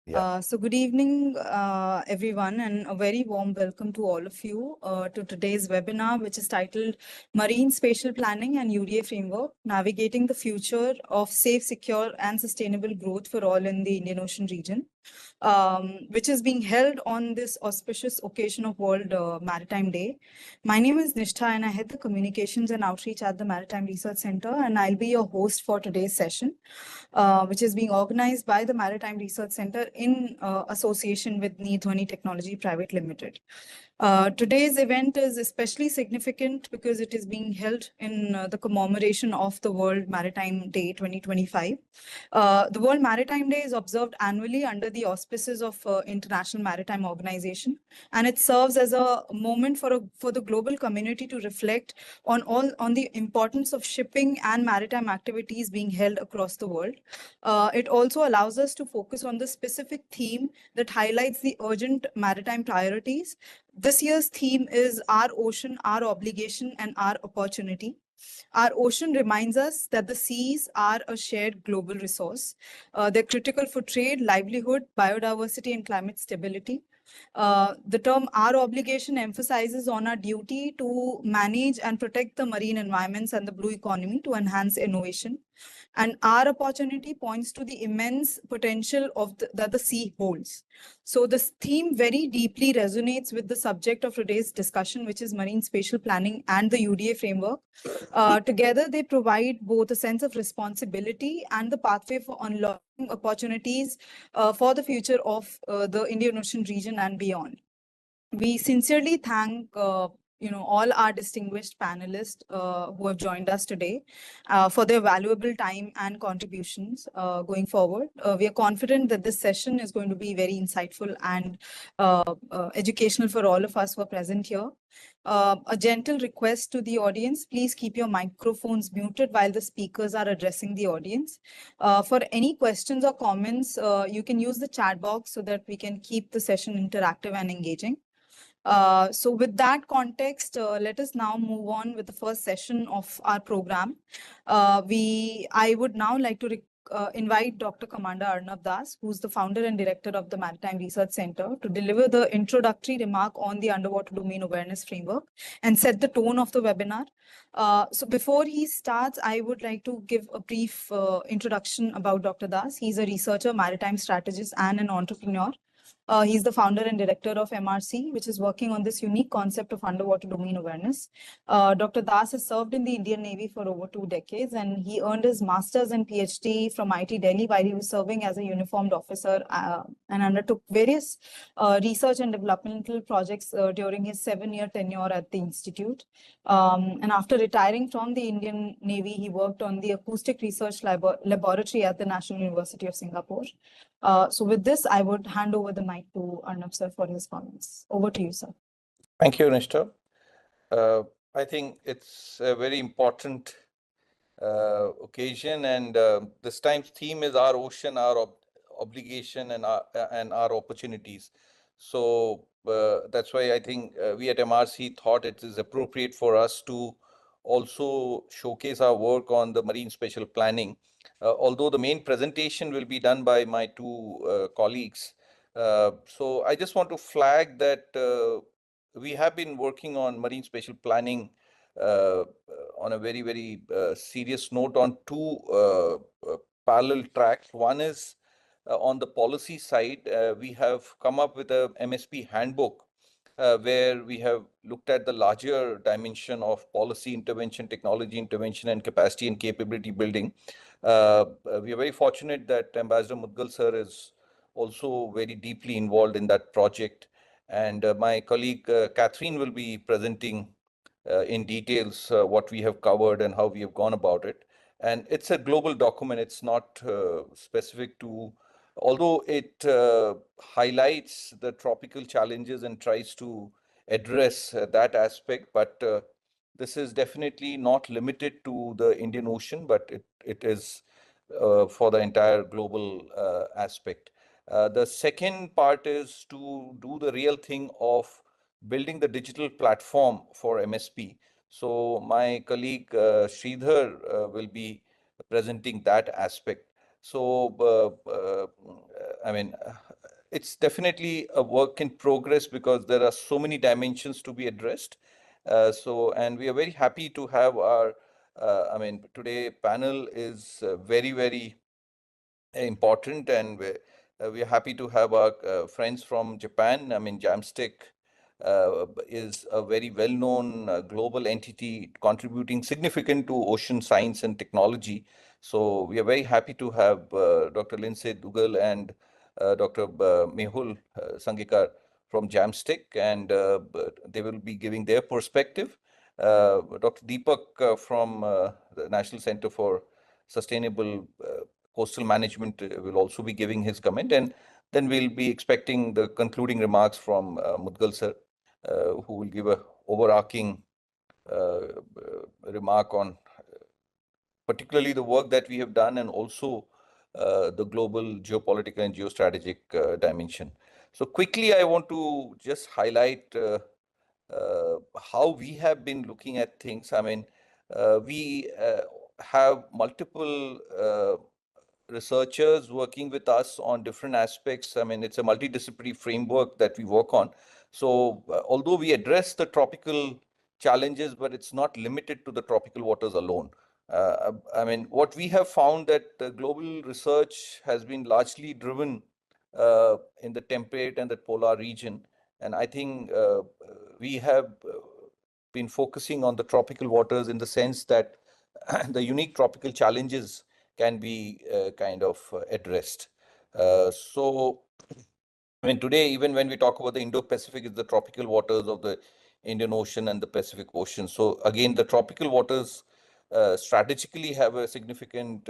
So good evening, everyone, and a very warm welcome to all of you to today's webinar, which is titled Marine Spatial Planning and UDA Framework, Navigating the Future of Safe, Secure, and Sustainable Growth for All in the Indian Ocean Region, which is being held on this auspicious occasion of World Maritime Day. My name is Nishtha, and I head the Communications and Outreach at the Maritime Research Center, and I'll be your host for today's session, which is being organized by the Maritime Research Center in association with NirDhwani Technology Pvt Limited. Today's event is especially significant because it is being held in the commemoration of the World Maritime Day 2025. The World Maritime Day is observed annually under the auspices of International Maritime Organization, and it serves as a moment for the global community to reflect on the importance of shipping and maritime activities being held across the world. It also allows us to focus on the specific theme that highlights the urgent maritime priorities. This year's theme is Our Ocean, Our Obligation, and Our Opportunity. Our ocean reminds us that the seas are a shared global resource. They're critical for trade, livelihood, biodiversity, and climate stability. The term Our Obligation emphasizes on our duty to manage and protect the marine environments and the blue economy to enhance innovation. And Our Opportunity points to the immense potential that the sea holds. So this theme very deeply resonates with the subject of today's discussion, which is marine spatial planning and the UDA framework. Together, they provide both a sense of responsibility and the pathway for unlocking opportunities for the future of the Indian Ocean region and beyond. We sincerely thank all our distinguished panelists who have joined us today for their valuable time and contributions going forward. We are confident that this session is going to be very insightful and educational for all of us who are present here. A gentle request to the audience, please keep your microphones muted while the speakers are addressing the audience. For any questions or comments, you can use the chat box so that we can keep the session interactive and engaging. So with that context, let us now move on with the first session of our program. I would now like to invite Dr. Commander Arnab Das, who's the founder and director of the Maritime Research Center, to deliver the introductory remark on the underwater domain awareness framework and set the tone of the webinar. So before he starts, I would like to give a brief introduction about Dr. Das. He's a researcher, maritime strategist, and an entrepreneur. He's the founder and director of MRC, which is working on this unique concept of underwater domain awareness. Dr. Das has served in the Indian Navy for over 2 decades, and he earned his master's and PhD from IIT Delhi while he was serving as a uniformed officer and undertook various research and developmental projects during his 7-year tenure at the institute. And after retiring from the Indian Navy, he worked on the acoustic research laboratory at the National University of Singapore. So with this, I would hand over the mic to Arnab sir for his comments. Over to you, sir. Thank you, Nishtha. I think it's a very important occasion, and this time's theme is Our Ocean, Our Obligation, and our Opportunities. So that's why I think we at MRC thought it is appropriate for us to also showcase our work on the marine spatial planning. Although the main presentation will be done by my two colleagues. So I just want to flag that we have been working on marine spatial planning on a very, very serious note on two parallel tracks. One is on the policy side. We have come up with a MSP handbook where we have looked at the larger dimension of policy intervention, technology intervention, and capacity and capability building. We are very fortunate that Ambassador Mudgal sir is also very deeply involved in that project. And my colleague Catherine will be presenting in details what we have covered and how we have gone about it. And it's a global document. It's not specific to, although it highlights the tropical challenges and tries to address that aspect, but this is definitely not limited to the Indian Ocean, but it is for the entire global aspect. The second part is to do the real thing of building the digital platform for MSP. So my colleague Sridhar will be presenting that aspect. So, I mean, it's definitely a work in progress because there are so many dimensions to be addressed. And we are very happy to have our, today panel is very, very important, and we are happy to have our friends from Japan. Jamstick is a very well-known global entity contributing significant to ocean science and technology. So we are very happy to have Dr. Lindsay Dugal and Dr. Mehul Sangikar from Jamstick, and they will be giving their perspective. Dr. Deepak from the National Center for Sustainable Coastal Management will also be giving his comment, and then we'll be expecting the concluding remarks from Mudgal sir, who will give a overarching remark on particularly the work that we have done, and also the global geopolitical and geostrategic dimension. So quickly, I want to just highlight how we have been looking at things. We have multiple researchers working with us on different aspects. It's a multidisciplinary framework that we work on. So although we address the tropical challenges, but it's not limited to the tropical waters alone. What we have found that global research has been largely driven in the temperate and the polar region. And I think we have been focusing on the tropical waters in the sense that the unique tropical challenges can be addressed. Today, even when we talk about the Indo-Pacific, it's the tropical waters of the Indian Ocean and the Pacific Ocean. So again, the tropical waters strategically have a significant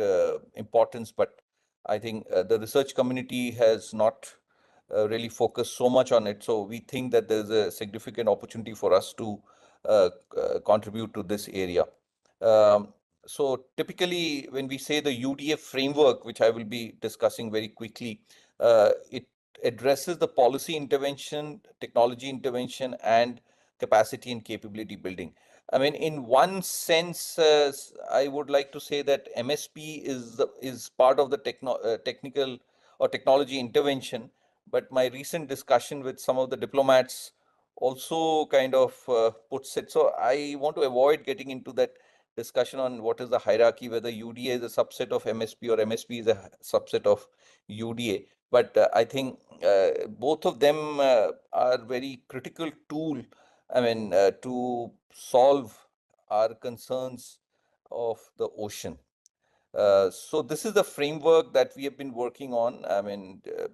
importance, but I think the research community has not really focused so much on it. So we think that there's a significant opportunity for us to contribute to this area. So typically, when we say the UDA framework, which I will be discussing very quickly, it addresses the policy intervention, technology intervention, and capacity and capability building. In one sense, I would like to say that MSP is part of the technical or technology intervention, but my recent discussion with some of the diplomats also kind of puts it. So I want to avoid getting into that discussion on what is the hierarchy, whether UDA is a subset of MSP or MSP is a subset of UDA. But I think both of them are very critical tool, to solve our concerns of the ocean. So this is the framework that we have been working on.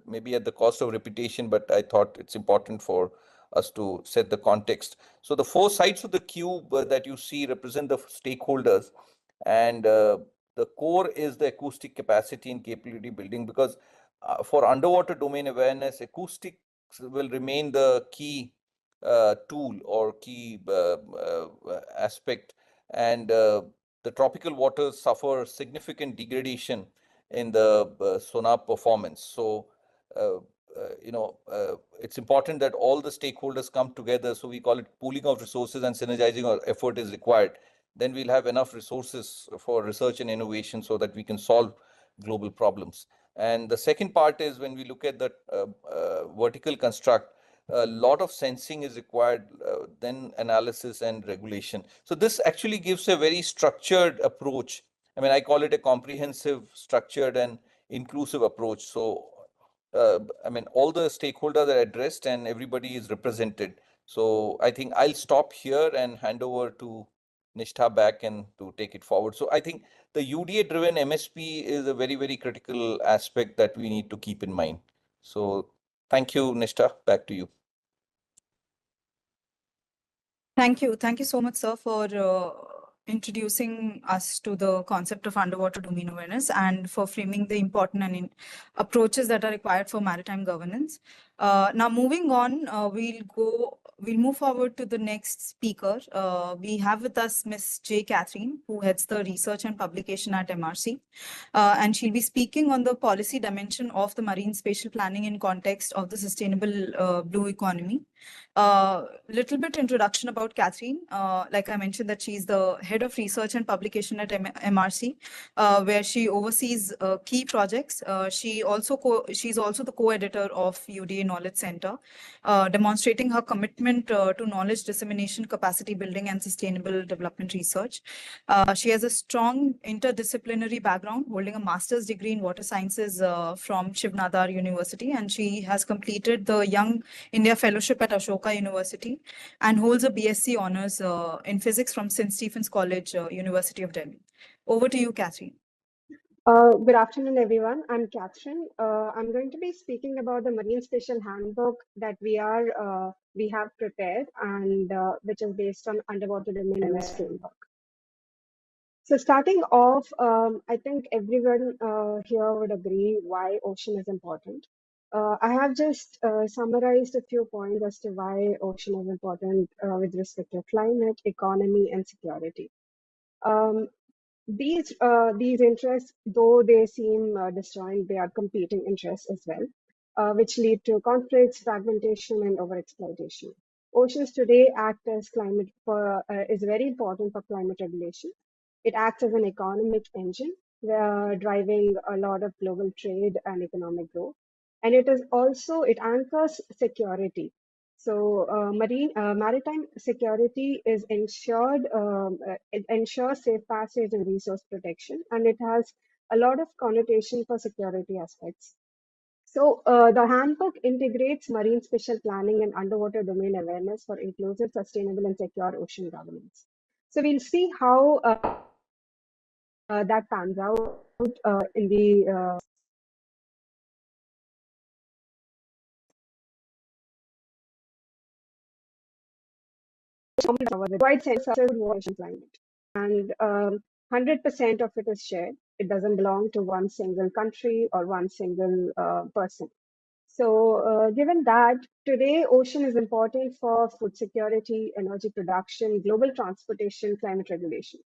Maybe at the cost of repetition, but I thought it's important for us to set the context. So the four sides of the cube that you see represent the stakeholders, and the core is the acoustic capacity and capability building, because for underwater domain awareness, acoustics will remain the key tool or key aspect, and the tropical waters suffer significant degradation in the sonar performance. So, it's important that all the stakeholders come together. So we call it pooling of resources, and synergizing our effort is required. Then we'll have enough resources for research and innovation so that we can solve global problems. And the second part is when we look at the vertical construct, a lot of sensing is required, then analysis and regulation. So this actually gives a very structured approach. I call it a comprehensive, structured, and inclusive approach. So, all the stakeholders are addressed and everybody is represented. So I think I'll stop here and hand over to Nishtha back and to take it forward. So I think the UDA-driven MSP is a very, very critical aspect that we need to keep in mind. So thank you, Nishtha. Back to you. Thank you. Thank you so much, sir, for introducing us to the concept of underwater domain awareness and for framing the important and approaches that are required for maritime governance. Now, moving on, we'll move forward to the next speaker. We have with us Ms. J. Catherine, who heads the research and publication at MRC. And she'll be speaking on the policy dimension of the marine spatial planning in context of the sustainable blue economy. Little bit introduction about Catherine. Like I mentioned that she's the head of research and publication at MRC, where she oversees key projects. She's also the co-editor of UDA Knowledge Center, demonstrating her commitment to knowledge dissemination, capacity building, and sustainable development research. She has a strong interdisciplinary background, holding a master's degree in water sciences from Shiv Nadar University, and she has completed the Young India Fellowship at Ashoka University and holds a BSc honors in physics from St. Stephen's College, University of Delhi. Over to you, Catherine. Good afternoon, everyone. I'm Catherine. I'm going to be speaking about the Marine Spatial Handbook that we have prepared and which is based on underwater domain awareness framework. So starting off, I think everyone here would agree why ocean is important. I have just summarized a few points as to why ocean is important with respect to climate, economy, and security. These interests, though they seem disjoint, they are competing interests as well, which lead to conflicts, fragmentation, and overexploitation. Oceans today act as is very important for climate regulation. It acts as an economic engine, driving a lot of global trade and economic growth. And it anchors security. So maritime security is ensured, it ensures safe passage and resource protection, and it has a lot of connotation for security aspects. So the handbook integrates marine spatial planning and underwater domain awareness for inclusive, sustainable, and secure ocean governance. So we'll see how that pans out in the wide sense of ocean climate. And 100% of it is shared. It doesn't belong to one single country or one single person. So given that, today ocean is important for food security, energy production, global transportation, climate regulation.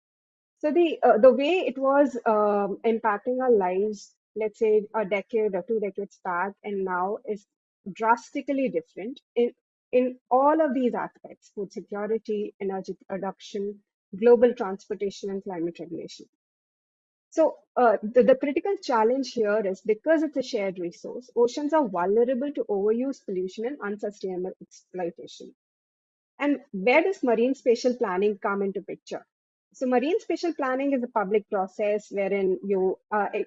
So the way it was impacting our lives, let's say a decade or 2 decades back, and now is drastically different in all of these aspects: food security, energy production, global transportation, and climate regulation. So the critical challenge here is because it's a shared resource, oceans are vulnerable to overuse, pollution, and unsustainable exploitation. And where does marine spatial planning come into picture? So marine spatial planning is a public process wherein you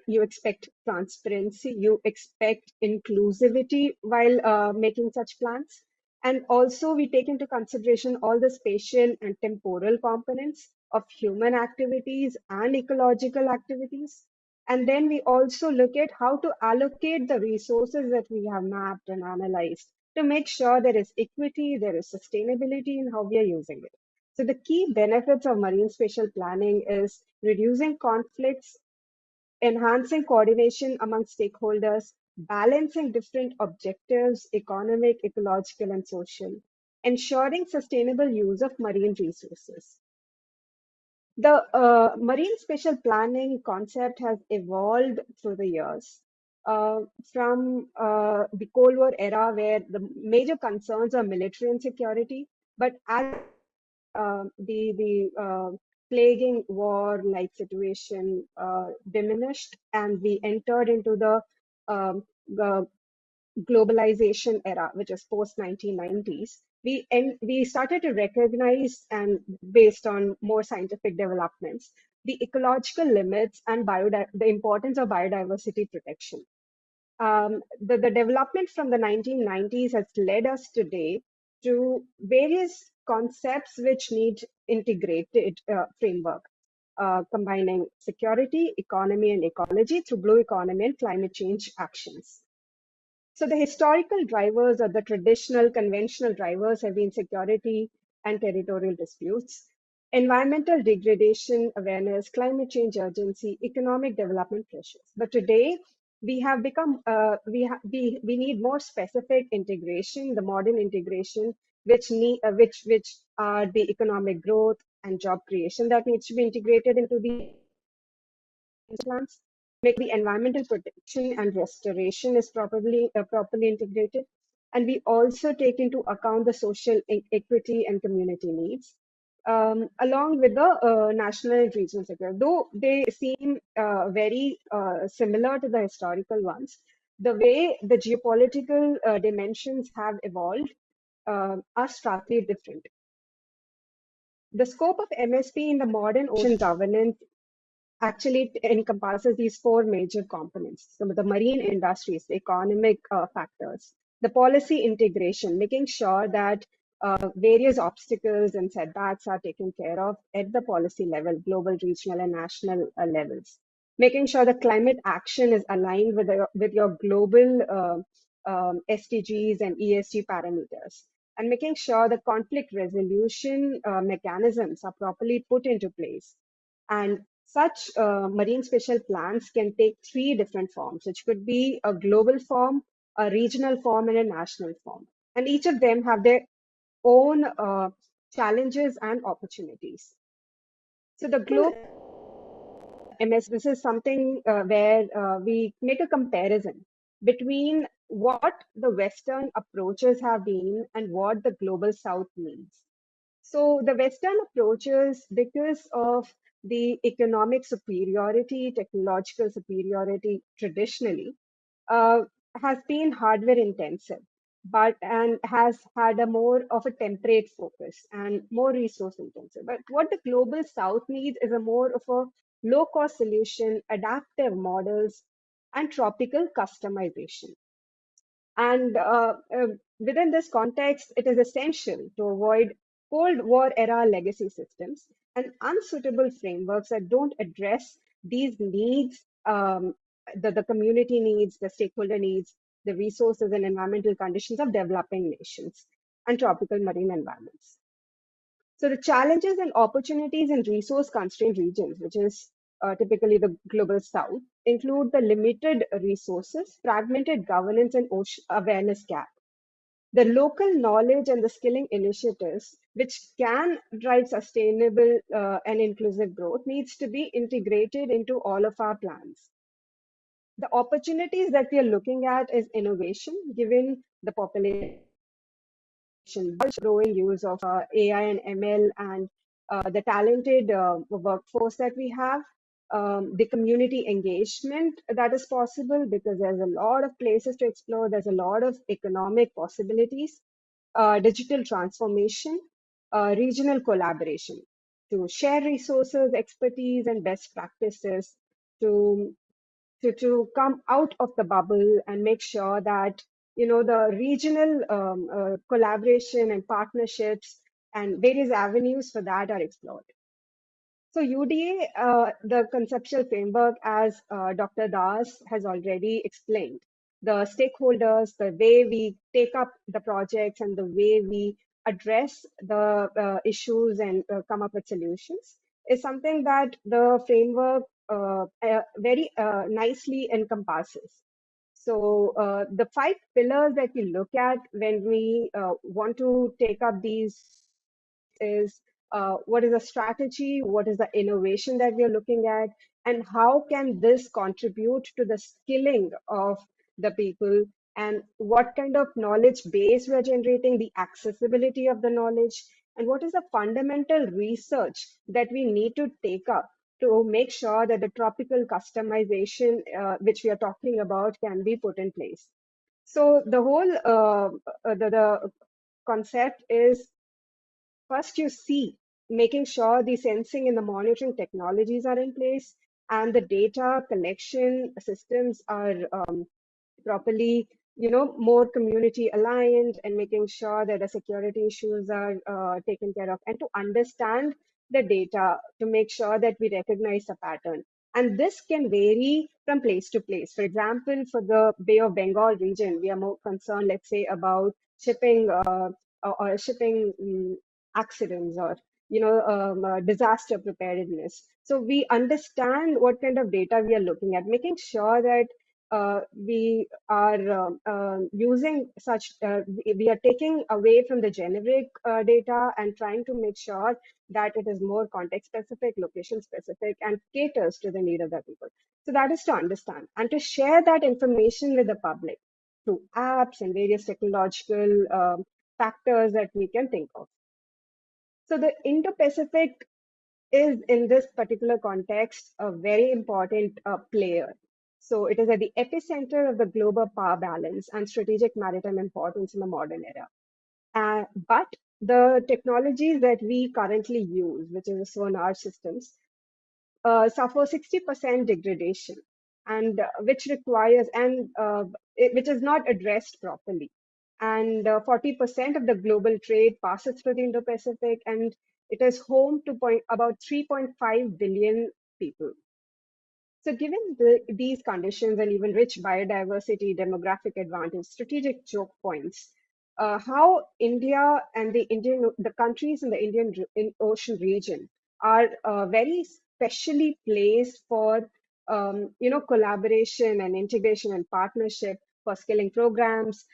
expect transparency, you expect inclusivity while making such plans. And also we take into consideration all the spatial and temporal components of human activities and ecological activities. And then we also look at how to allocate the resources that we have mapped and analyzed to make sure there is equity, there is sustainability in how we are using it. So the key benefits of marine spatial planning is reducing conflicts, enhancing coordination among stakeholders, balancing different objectives, economic, ecological, and social, ensuring sustainable use of marine resources. The marine spatial planning concept has evolved through the years. From the Cold War era, where the major concerns are military and security, but as the plaguing war-like situation diminished, and we entered into the globalization era, which is post 1990s, we started to recognize, and based on more scientific developments, the ecological limits and the importance of biodiversity protection. The development from the 1990s has led us today to various concepts which need integrated framework, combining security, economy, and ecology through blue economy and climate change actions. So the historical drivers or the traditional conventional drivers have been security and territorial disputes, environmental degradation awareness, climate change urgency, economic development pressures. But today we have become, we need more specific integration, the modern integration which are the economic growth and job creation that needs to be integrated into the plans. Make the environmental protection and restoration is properly integrated, and we also take into account the social equity and community needs, along with the national and regional sector. Though they seem very similar to the historical ones, the way the geopolitical dimensions have evolved are starkly different. The scope of MSP in the modern ocean governance actually encompasses these four major components. So the marine industries, the economic factors, the policy integration, making sure that various obstacles and setbacks are taken care of at the policy level, global, regional, and national levels. Making sure the climate action is aligned with your global SDGs and ESG parameters. And making sure the conflict resolution mechanisms are properly put into place. And such marine spatial plans can take three different forms, which could be a global form, a regional form, and a national form. And each of them have their own challenges and opportunities. So the global MS, this is something where we make a comparison between what the Western approaches have been and what the global South needs. So the Western approaches, because of the economic superiority, technological superiority traditionally, uh, has been hardware intensive, and has had a more of a temperate focus and more resource intensive. But what the global South needs is a more of a low cost solution, adaptive models, and tropical customization. And within this context, it is essential to avoid Cold War era legacy systems and unsuitable frameworks that don't address these needs, the community needs, the stakeholder needs, the resources and environmental conditions of developing nations and tropical marine environments. So the challenges and opportunities in resource-constrained regions, which is typically the global south, include the limited resources, fragmented governance, and awareness gap. The local knowledge and the skilling initiatives, which can drive sustainable and inclusive growth, needs to be integrated into all of our plans. The opportunities that we are looking at is innovation, given the population growing use of AI and ML, and the talented workforce that we have, the community engagement that is possible because there's a lot of places to explore, there's a lot of economic possibilities, digital transformation, regional collaboration to share resources, expertise, and best practices to come out of the bubble and make sure that the regional collaboration and partnerships and various avenues for that are explored. So UDA, the conceptual framework, as Dr. Das has already explained, the stakeholders, the way we take up the projects and the way we address the issues and come up with solutions is something that the framework very nicely encompasses. So the five pillars that we look at when we want to take up these is what is the strategy, what is the innovation that we are looking at, and how can this contribute to the skilling of the people, and what kind of knowledge base we are generating, the accessibility of the knowledge, and what is the fundamental research that we need to take up to make sure that the tropical customization, which we are talking about, can be put in place. So the whole the concept is, first you see, making sure the sensing and the monitoring technologies are in place and the data collection systems are properly, more community aligned, and making sure that the security issues are taken care of, and to understand the data to make sure that we recognize the pattern. And this can vary from place to place. For example, for the Bay of Bengal region, we are more concerned, let's say, about shipping or shipping accidents, or disaster preparedness. So we understand what kind of data we are looking at, making sure that we are using such, we are taking away from the generic data and trying to make sure that it is more context specific, location specific, and caters to the need of the people. So that is to understand and to share that information with the public through apps and various technological factors that we can think of. So the Indo-Pacific is in this particular context a very important player. So it is at the epicenter of the global power balance and strategic maritime importance in the modern era. But the technologies that we currently use, which is the sonar systems, suffer 60% degradation, and which requires which is not addressed properly. And 40% of the global trade passes through the Indo-Pacific, and it is home to about 3.5 billion people. So given these conditions and even rich biodiversity, demographic advantage, strategic choke points, how India and the countries in the Indian Ocean region are very specially placed for collaboration and integration and partnership for skilling programs,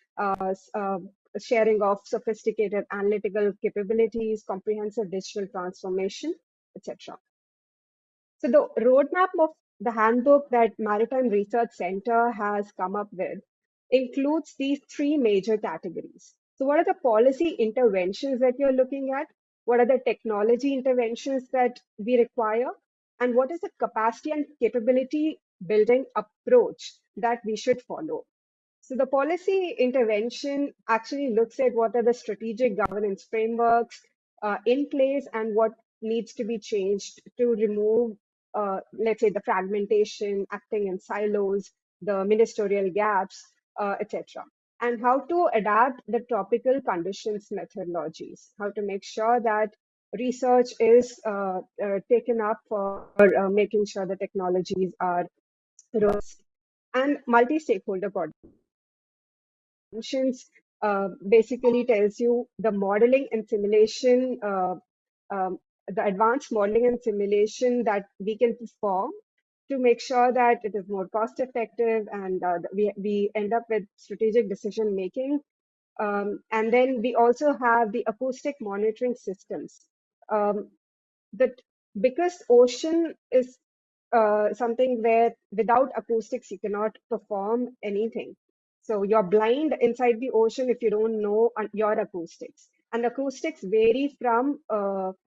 sharing of sophisticated analytical capabilities, comprehensive digital transformation, etc. So the roadmap of the handbook that Maritime Research Center has come up with includes these three major categories. So what are the policy interventions that you're looking at? What are the technology interventions that we require? And what is the capacity and capability building approach that we should follow? So the policy intervention actually looks at what are the strategic governance frameworks in place and what needs to be changed to remove, let's say, the fragmentation, acting in silos, the ministerial gaps, etc. And how to adapt the tropical conditions methodologies, how to make sure that research is taken up for making sure the technologies are robust, and multi-stakeholder basically tells you the modeling and simulation, the advanced modeling and simulation that we can perform to make sure that it is more cost effective and we end up with strategic decision making. And then we also have the acoustic monitoring systems. That because ocean is something where without acoustics you cannot perform anything. So you're blind inside the ocean if you don't know your acoustics. And acoustics vary from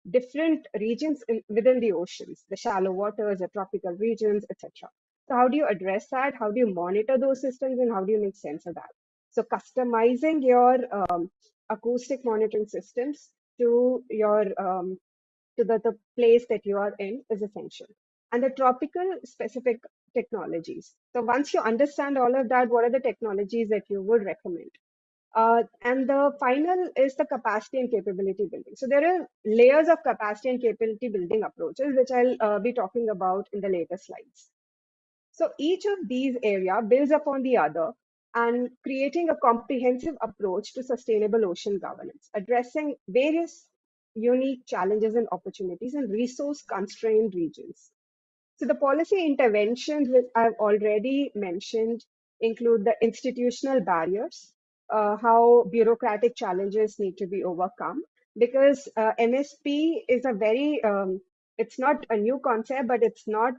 different regions within the oceans, the shallow waters, the tropical regions, etc. So how do you address that? How do you monitor those systems, and how do you make sense of that? So customizing your acoustic monitoring systems to your to the place that you are in is essential. And the tropical specific technologies. So once you understand all of that, what are the technologies that you would recommend? And the final is the capacity and capability building. So there are layers of capacity and capability building approaches, which I'll be talking about in the later slides. So each of these areas builds upon the other and creating a comprehensive approach to sustainable ocean governance, addressing various unique challenges and opportunities in resource-constrained regions. So the policy interventions, which I've already mentioned, include the institutional barriers, how bureaucratic challenges need to be overcome, because MSP is a very, it's not a new concept, but it's not,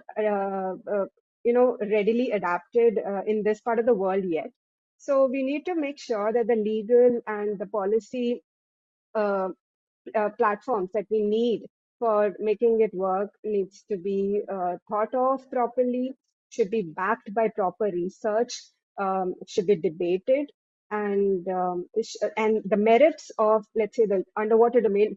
readily adapted in this part of the world yet. So we need to make sure that the legal and the policy platforms that we need for making it work needs to be thought of properly, should be backed by proper research, should be debated, and the merits of, let's say, the underwater domain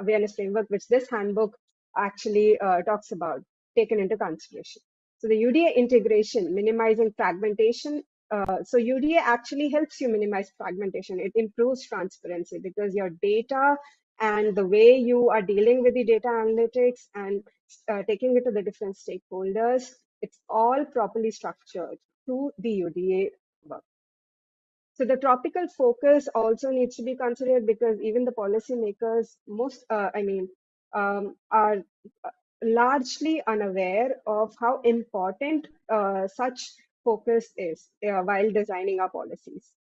awareness framework, which this handbook actually talks about, taken into consideration. So the UDA integration, minimizing fragmentation. So UDA actually helps you minimize fragmentation. It improves transparency because your data and the way you are dealing with the data analytics and taking it to the different stakeholders, it's all properly structured through the UDA work. So the tropical focus also needs to be considered because even the policymakers, are largely unaware of how important such focus is while designing our policies.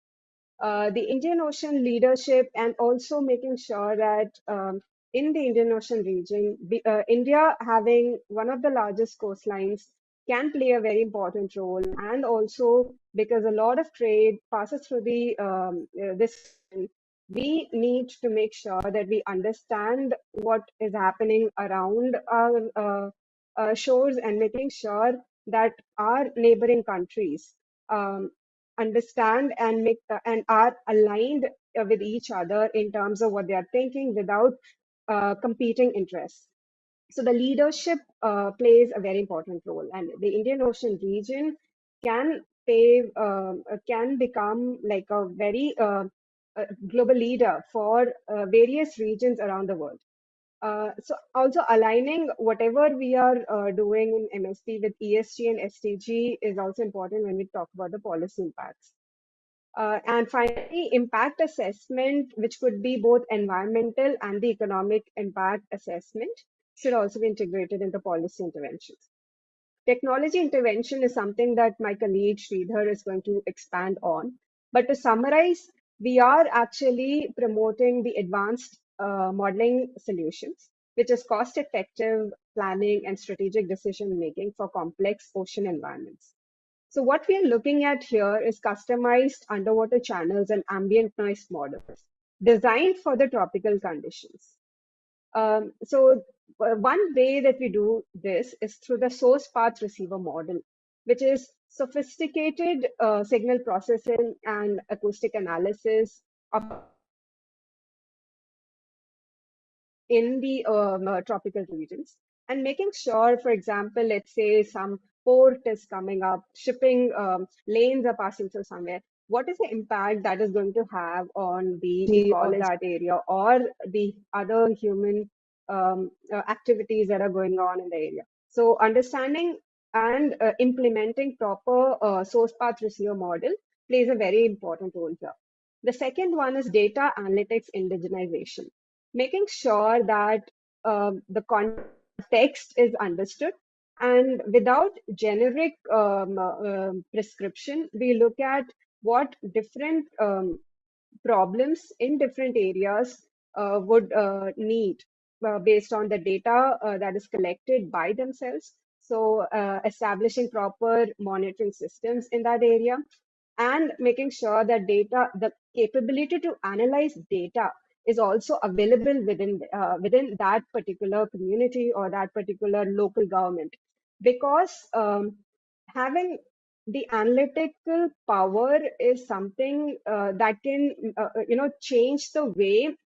The Indian Ocean leadership and also making sure that in the Indian Ocean region, India having one of the largest coastlines can play a very important role, and also because a lot of trade passes through this, we need to make sure that we understand what is happening around our shores and making sure that our neighboring countries um, understand and and are aligned with each other in terms of what they are thinking without competing interests. So the leadership plays a very important role, and the Indian Ocean region can can become like a very global leader for various regions around the world. So also aligning whatever we are doing in MSP with ESG and SDG is also important when we talk about the policy impacts. And finally, impact assessment, which could be both environmental and the economic impact assessment, should also be integrated into policy interventions. Technology intervention is something that my colleague Sridhar is going to expand on. But to summarize, we are actually promoting the advanced modeling solutions, which is cost-effective planning and strategic decision making for complex ocean environments. So what we are looking at here is customized underwater channels and ambient noise models designed for the tropical conditions. One way that we do this is through the source path receiver model, which is sophisticated signal processing and acoustic analysis of in the tropical regions, and making sure, for example, let's say some port is coming up, shipping lanes are passing through somewhere. What is the impact that is going to have on the of that area or the other human activities that are going on in the area? So understanding and implementing proper source path receiver model plays a very important role here. The second one is data analytics indigenization, making sure that the context is understood. And without generic prescription, we look at what different problems in different areas would need based on the data that is collected by themselves. So establishing proper monitoring systems in that area and making sure that the capability to analyze data is also available within that particular community or that particular local government, because having the analytical power is something that can change the way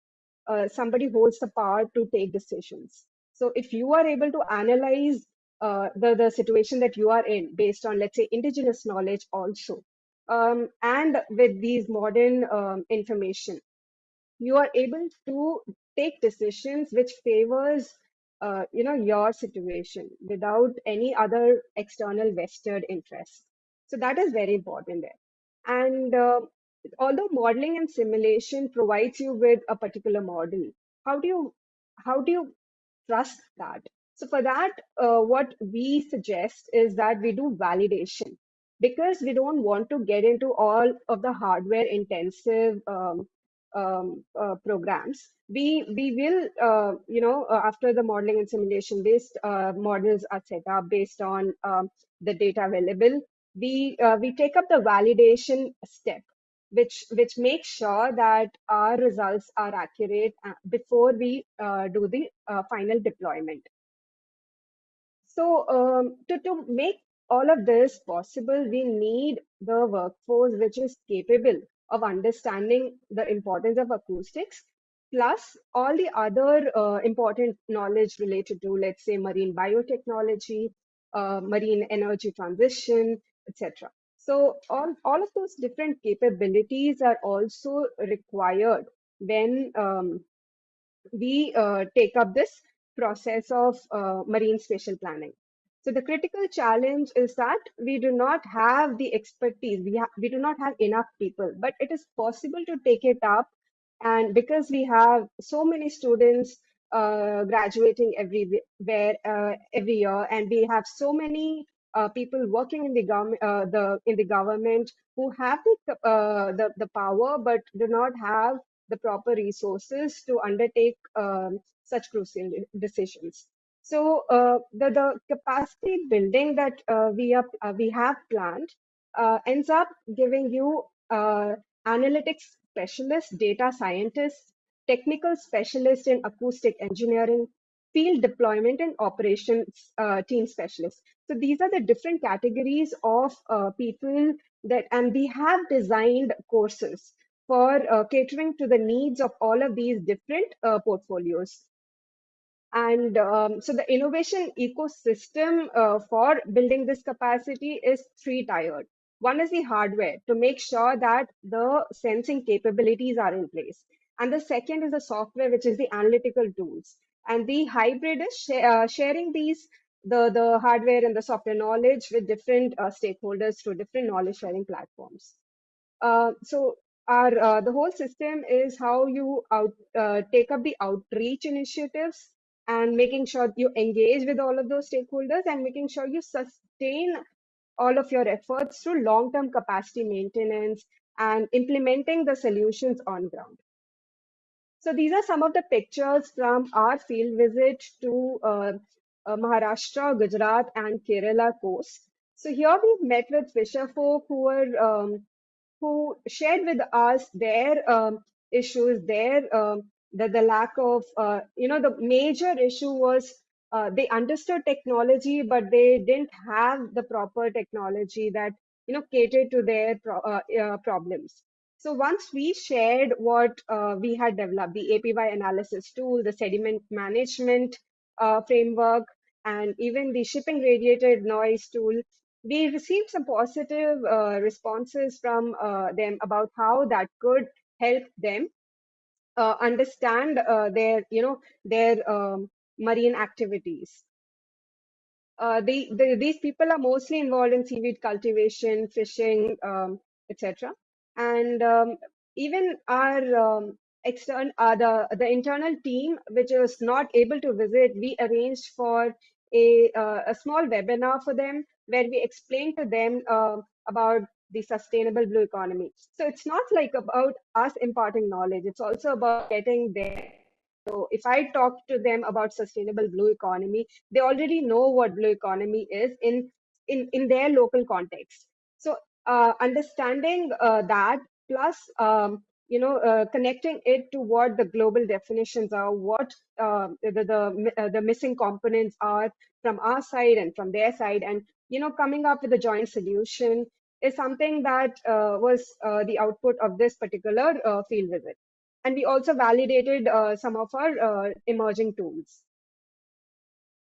somebody holds the power to take decisions. So if you are able to analyze the situation that you are in based on, let's say, indigenous knowledge also, and with these modern information, you are able to take decisions which favors your situation without any other external vested interest. So that is very important there. And although modeling and simulation provides you with a particular model, how do you trust that? So for that, what we suggest is that we do validation, because we don't want to get into all of the hardware intensive programs. We will after the modeling and simulation based models are set up based on the data available, we take up the validation step, which makes sure that our results are accurate before we do the final deployment. So to make all of this possible, we need the workforce which is capable of understanding the importance of acoustics, plus all the other important knowledge related to, let's say, marine biotechnology, marine energy transition, etc. So all of those different capabilities are also required when we take up this process of marine spatial planning. So the critical challenge is that we do not have the expertise. We do not have enough people, but it is possible to take it up. And because we have so many students graduating everywhere every year, and we have so many people working in the government who have the power but do not have the proper resources to undertake such crucial decisions. So the capacity building that we have planned ends up giving you analytics specialists, data scientists, technical specialists in acoustic engineering, field deployment and operations team specialists. So these are the different categories of people that, and we have designed courses for catering to the needs of all of these different portfolios. And so the innovation ecosystem for building this capacity is three-tiered. One is the hardware to make sure that the sensing capabilities are in place. And the second is the software, which is the analytical tools. And the hybrid is sharing the hardware and the software knowledge with different stakeholders through different knowledge sharing platforms. So our the whole system is how you take up the outreach initiatives and making sure you engage with all of those stakeholders and making sure you sustain all of your efforts through long-term capacity maintenance and implementing the solutions on ground. So these are some of the pictures from our field visit to Maharashtra, Gujarat, and Kerala coast. So here we've met with fisherfolk who shared with us their issues, the lack of the major issue was they understood technology, but they didn't have the proper technology that catered to their problems. So once we shared what we had developed, the APY analysis tool, the sediment management framework, and even the shipping radiated noise tool, we received some positive responses from them about how that could help them understand their marine activities. These people are mostly involved in seaweed cultivation, fishing, etc. And even our the internal team, which is not able to visit, we arranged for a small webinar for them where we explained to them about the sustainable blue economy. So it's not like about us imparting knowledge; it's also about getting there. So if I talk to them about sustainable blue economy, they already know what blue economy is in their local context. So understanding that plus connecting it to what the global definitions are, what the missing components are from our side and from their side, and coming up with a joint solution is something that was the output of this particular field visit. And we also validated some of our emerging tools.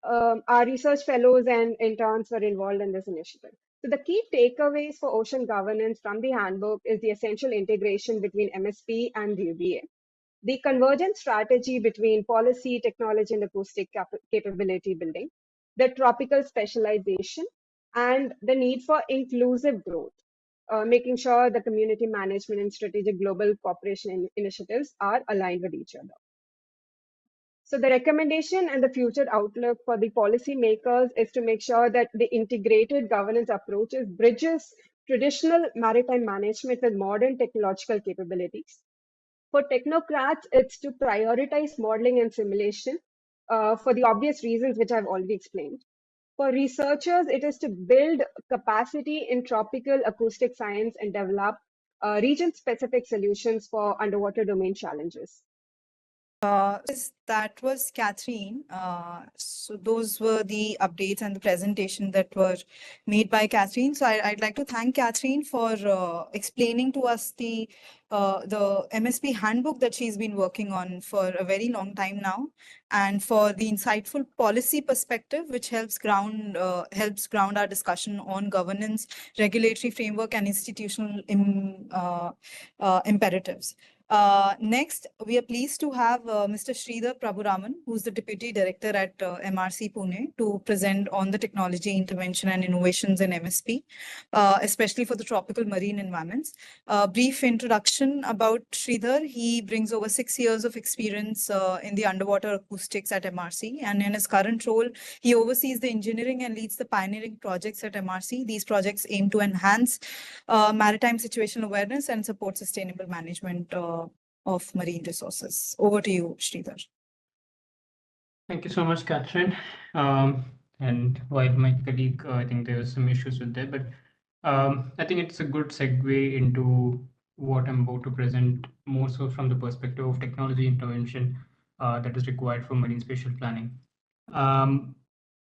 Our research fellows and interns were involved in this initiative. So the key takeaways for ocean governance from the handbook is the essential integration between MSP and the UDA, the convergent strategy between policy, technology, and acoustic capability building, the tropical specialization, and the need for inclusive growth, making sure the community management and strategic global cooperation initiatives are aligned with each other. So the recommendation and the future outlook for the policymakers is to make sure that the integrated governance approaches bridges traditional maritime management with modern technological capabilities. For technocrats, it's to prioritize modeling and simulation for the obvious reasons which I've already explained. For researchers, it is to build capacity in tropical acoustic science and develop region-specific solutions for underwater domain challenges. That was Catherine. So those were the updates and the presentation that were made by Catherine. So I'd like to thank Catherine for explaining to us the MSP handbook that she's been working on for a very long time now, and for the insightful policy perspective, which helps ground our discussion on governance, regulatory framework, and institutional imperatives. Next, we are pleased to have Mr. Sridhar Prabhuraman, who's the Deputy Director at MRC Pune, to present on the technology intervention and innovations in MSP, especially for the tropical marine environments. Brief introduction about Sridhar. He brings over 6 years of experience in the underwater acoustics at MRC, and in his current role, he oversees the engineering and leads the pioneering projects at MRC. These projects aim to enhance maritime situational awareness and support sustainable management of marine resources. Over to you, Sridhar. Thank you so much, Catherine. And while my colleague, I think there were some issues with that, but I think it's a good segue into what I'm about to present, more so from the perspective of technology intervention that is required for marine spatial planning.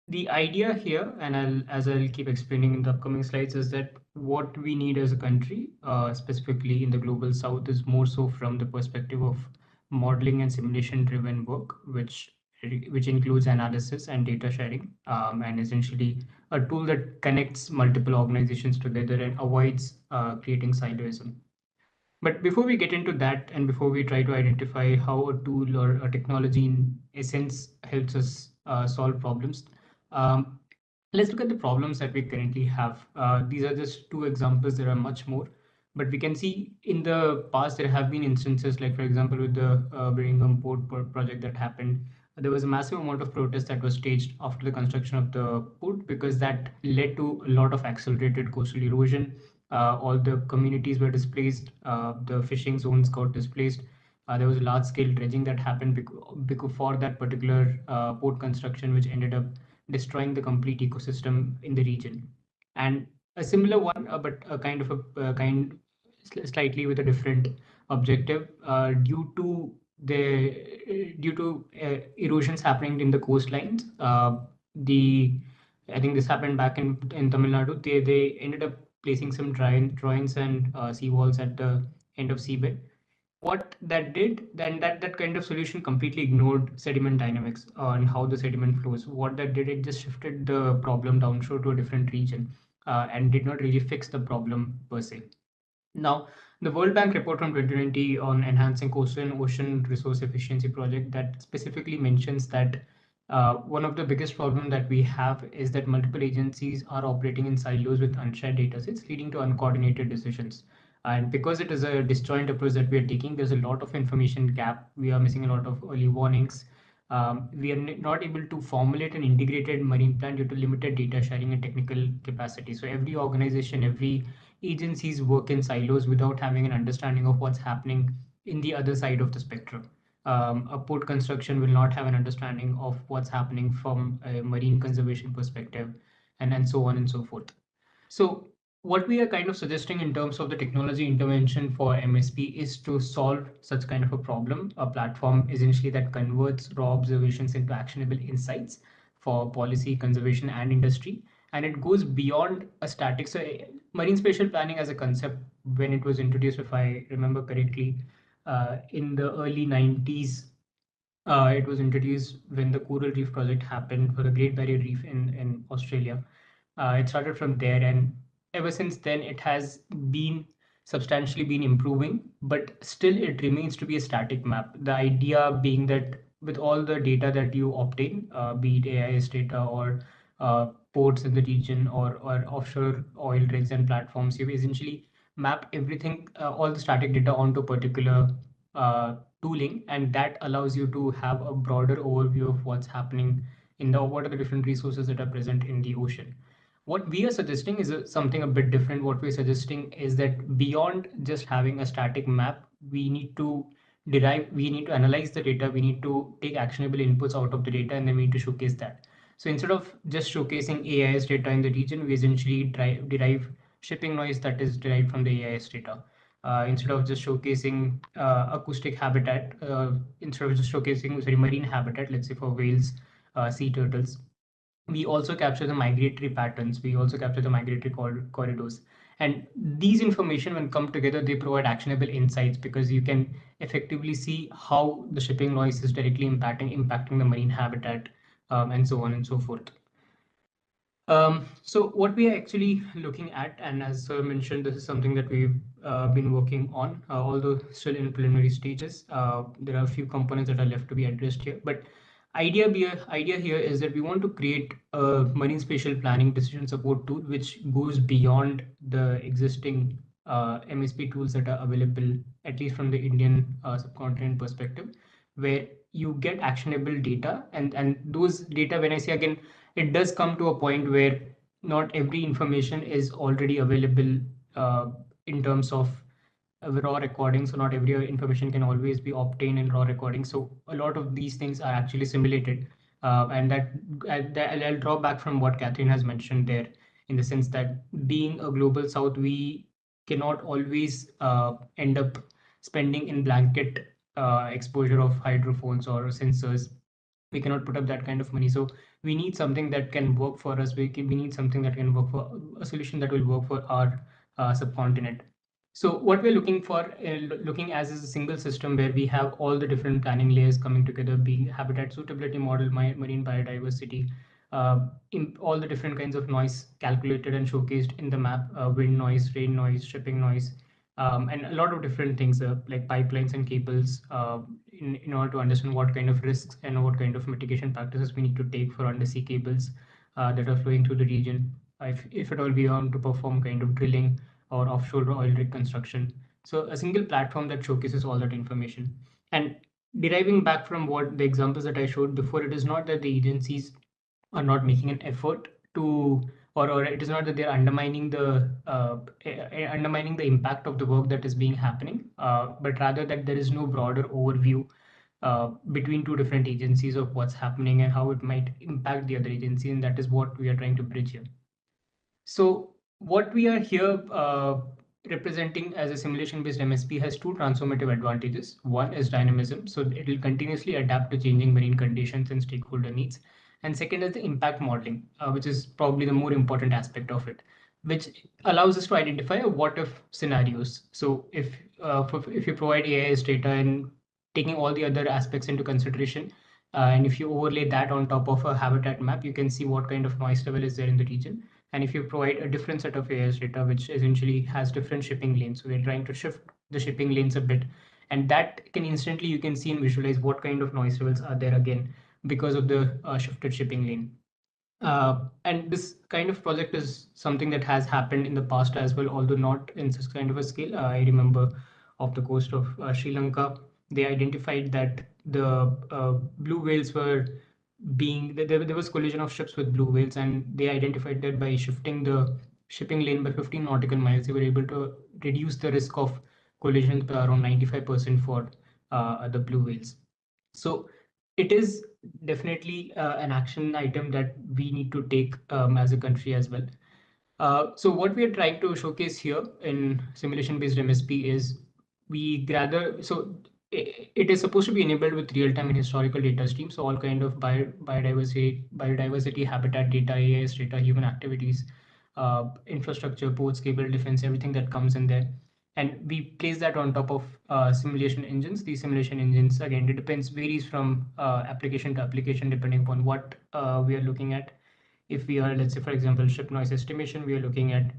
The idea here, and as I'll keep explaining in the upcoming slides, is that what we need as a country, specifically in the global south, is more so from the perspective of modeling and simulation driven work, which includes analysis and data sharing, and essentially a tool that connects multiple organizations together and avoids creating siloism. But before we get into that, and before we try to identify how a tool or a technology in essence helps us solve problems, um, let's look at the problems that we currently have. These are just two examples. There are much more, but we can see in the past there have been instances like, for example, with the Birmingham Port project that happened. There was a massive amount of protest that was staged after the construction of the port because that led to a lot of accelerated coastal erosion. All the communities were displaced, the fishing zones got displaced. There was a large scale dredging that happened because for that particular port construction, which ended up destroying the complete ecosystem in the region. And a similar one, but a kind of a slightly with a different objective, due to erosions happening in the coastlines. The I think this happened back in Tamil Nadu. They ended up placing some drawings and seawalls at the end of seabed. What that did, then that kind of solution completely ignored sediment dynamics on how the sediment flows. What that did, it just shifted the problem downshore to a different region and did not really fix the problem per se. Now, the World Bank report from 2020 on enhancing coastal and ocean resource efficiency project that specifically mentions that one of the biggest problems that we have is that multiple agencies are operating in silos with unshared datasets, leading to uncoordinated decisions. And because it is a disjoint approach that we are taking, there's a lot of information gap. We are missing a lot of early warnings. We are not able to formulate an integrated marine plan due to limited data sharing and technical capacity. So every organization, every agencies work in silos without having an understanding of what's happening in the other side of the spectrum. A port construction will not have an understanding of what's happening from a marine conservation perspective, and so on and so forth. So what we are kind of suggesting in terms of the technology intervention for MSP is to solve such kind of a problem, a platform essentially that converts raw observations into actionable insights for policy, conservation, and industry. And it goes beyond a static. So marine spatial planning as a concept, when it was introduced, if I remember correctly, in the early 90s, it was introduced when the Coral Reef project happened for the Great Barrier Reef in Australia. It started from there, and ever since then, it has been substantially been improving, but still it remains to be a static map. The idea being that with all the data that you obtain, be it AIS data or ports in the region or offshore oil rigs and platforms, you essentially map everything, all the static data onto a particular tooling, and that allows you to have a broader overview of what's happening in the what are the different resources that are present in the ocean. What we are suggesting is something a bit different. What we're suggesting is that beyond just having a static map, we need to analyze the data, we need to take actionable inputs out of the data, and then we need to showcase that. So instead of just showcasing AIS data in the region, we essentially derive shipping noise that is derived from the AIS data. Instead of just showcasing acoustic habitat, instead of just showcasing marine habitat, let's say for whales, sea turtles, we also capture the migratory patterns. We also capture the migratory corridors. And these information, when come together, they provide actionable insights because you can effectively see how the shipping noise is directly impacting the marine habitat, and so on and so forth. So what we are actually looking at, and as Sir mentioned, this is something that we've been working on, although still in preliminary stages. There are a few components that are left to be addressed here, but idea here is that we want to create a marine spatial planning decision support tool which goes beyond the existing MSP tools that are available, at least from the Indian subcontinent perspective, where you get actionable data, and those data, when I say again, it does come to a point where not every information is already available in terms of raw recording. So not every information can always be obtained in raw recording. So a lot of these things are actually simulated. And I'll draw back from what Catherine has mentioned there, in the sense that being a global south, we cannot always end up spending in blanket exposure of hydrophones or sensors. We cannot put up that kind of money. So we need something that can work for us. We need something that can work for a solution that will work for our subcontinent. So what we're looking for, looking as is a single system where we have all the different planning layers coming together, being habitat suitability model, marine biodiversity, in all the different kinds of noise calculated and showcased in the map, wind noise, rain noise, shipping noise, and a lot of different things like pipelines and cables, in order to understand what kind of risks and what kind of mitigation practices we need to take for undersea cables that are flowing through the region, if at all we want to perform kind of drilling or offshore oil rig construction. So a single platform that showcases all that information. And deriving back from what the examples that I showed before, it is not that the agencies are not making an effort to, or it is not that they're undermining the impact of the work that is being happening, but rather that there is no broader overview between two different agencies of what's happening and how it might impact the other agency, and that is what we are trying to bridge here. So what we are here representing as a simulation-based MSP has two transformative advantages. One is dynamism, so it will continuously adapt to changing marine conditions and stakeholder needs. And second is the impact modeling, which is probably the more important aspect of it, which allows us to identify a what-if scenarios. So if you provide AIS data and taking all the other aspects into consideration, and if you overlay that on top of a habitat map, you can see what kind of noise level is there in the region. And if you provide a different set of AIS data, which essentially has different shipping lanes, so we're trying to shift the shipping lanes a bit, and that can instantly, you can see and visualize what kind of noise levels are there again because of the shifted shipping lane. And this kind of project is something that has happened in the past as well, although not in such kind of a scale. I remember off the coast of Sri Lanka, they identified that the blue whales were there was collision of ships with blue whales, and they identified that by shifting the shipping lane by 15 nautical miles, they were able to reduce the risk of collisions by around 95% for the blue whales. So it is definitely an action item that we need to take as a country as well. So what we are trying to showcase here in simulation-based MSP is we gather, so it is supposed to be enabled with real-time and historical data streams, so all kind of biodiversity, habitat data, AIS data, human activities, infrastructure, ports, cable defense, everything that comes in there. And we place that on top of simulation engines. These simulation engines, again, it varies from application to application depending upon what we are looking at. If we are, let's say, for example, ship noise estimation, we are looking at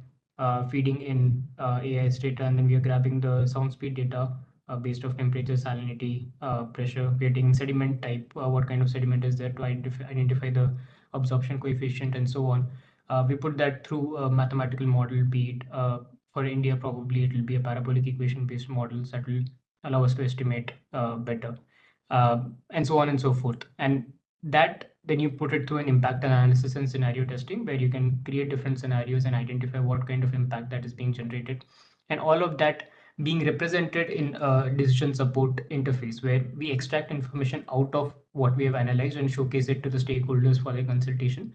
feeding in AIS data, and then we are grabbing the sound speed data based off temperature, salinity, pressure. We are taking sediment type, what kind of sediment is there to identify the absorption coefficient and so on. We put that through a mathematical model, be it for India, probably it will be a parabolic equation based models that will allow us to estimate better, and so on and so forth. And that then you put it through an impact analysis and scenario testing, where you can create different scenarios and identify what kind of impact that is being generated, and all of that being represented in a decision support interface, where we extract information out of what we have analyzed and showcase it to the stakeholders for their consultation.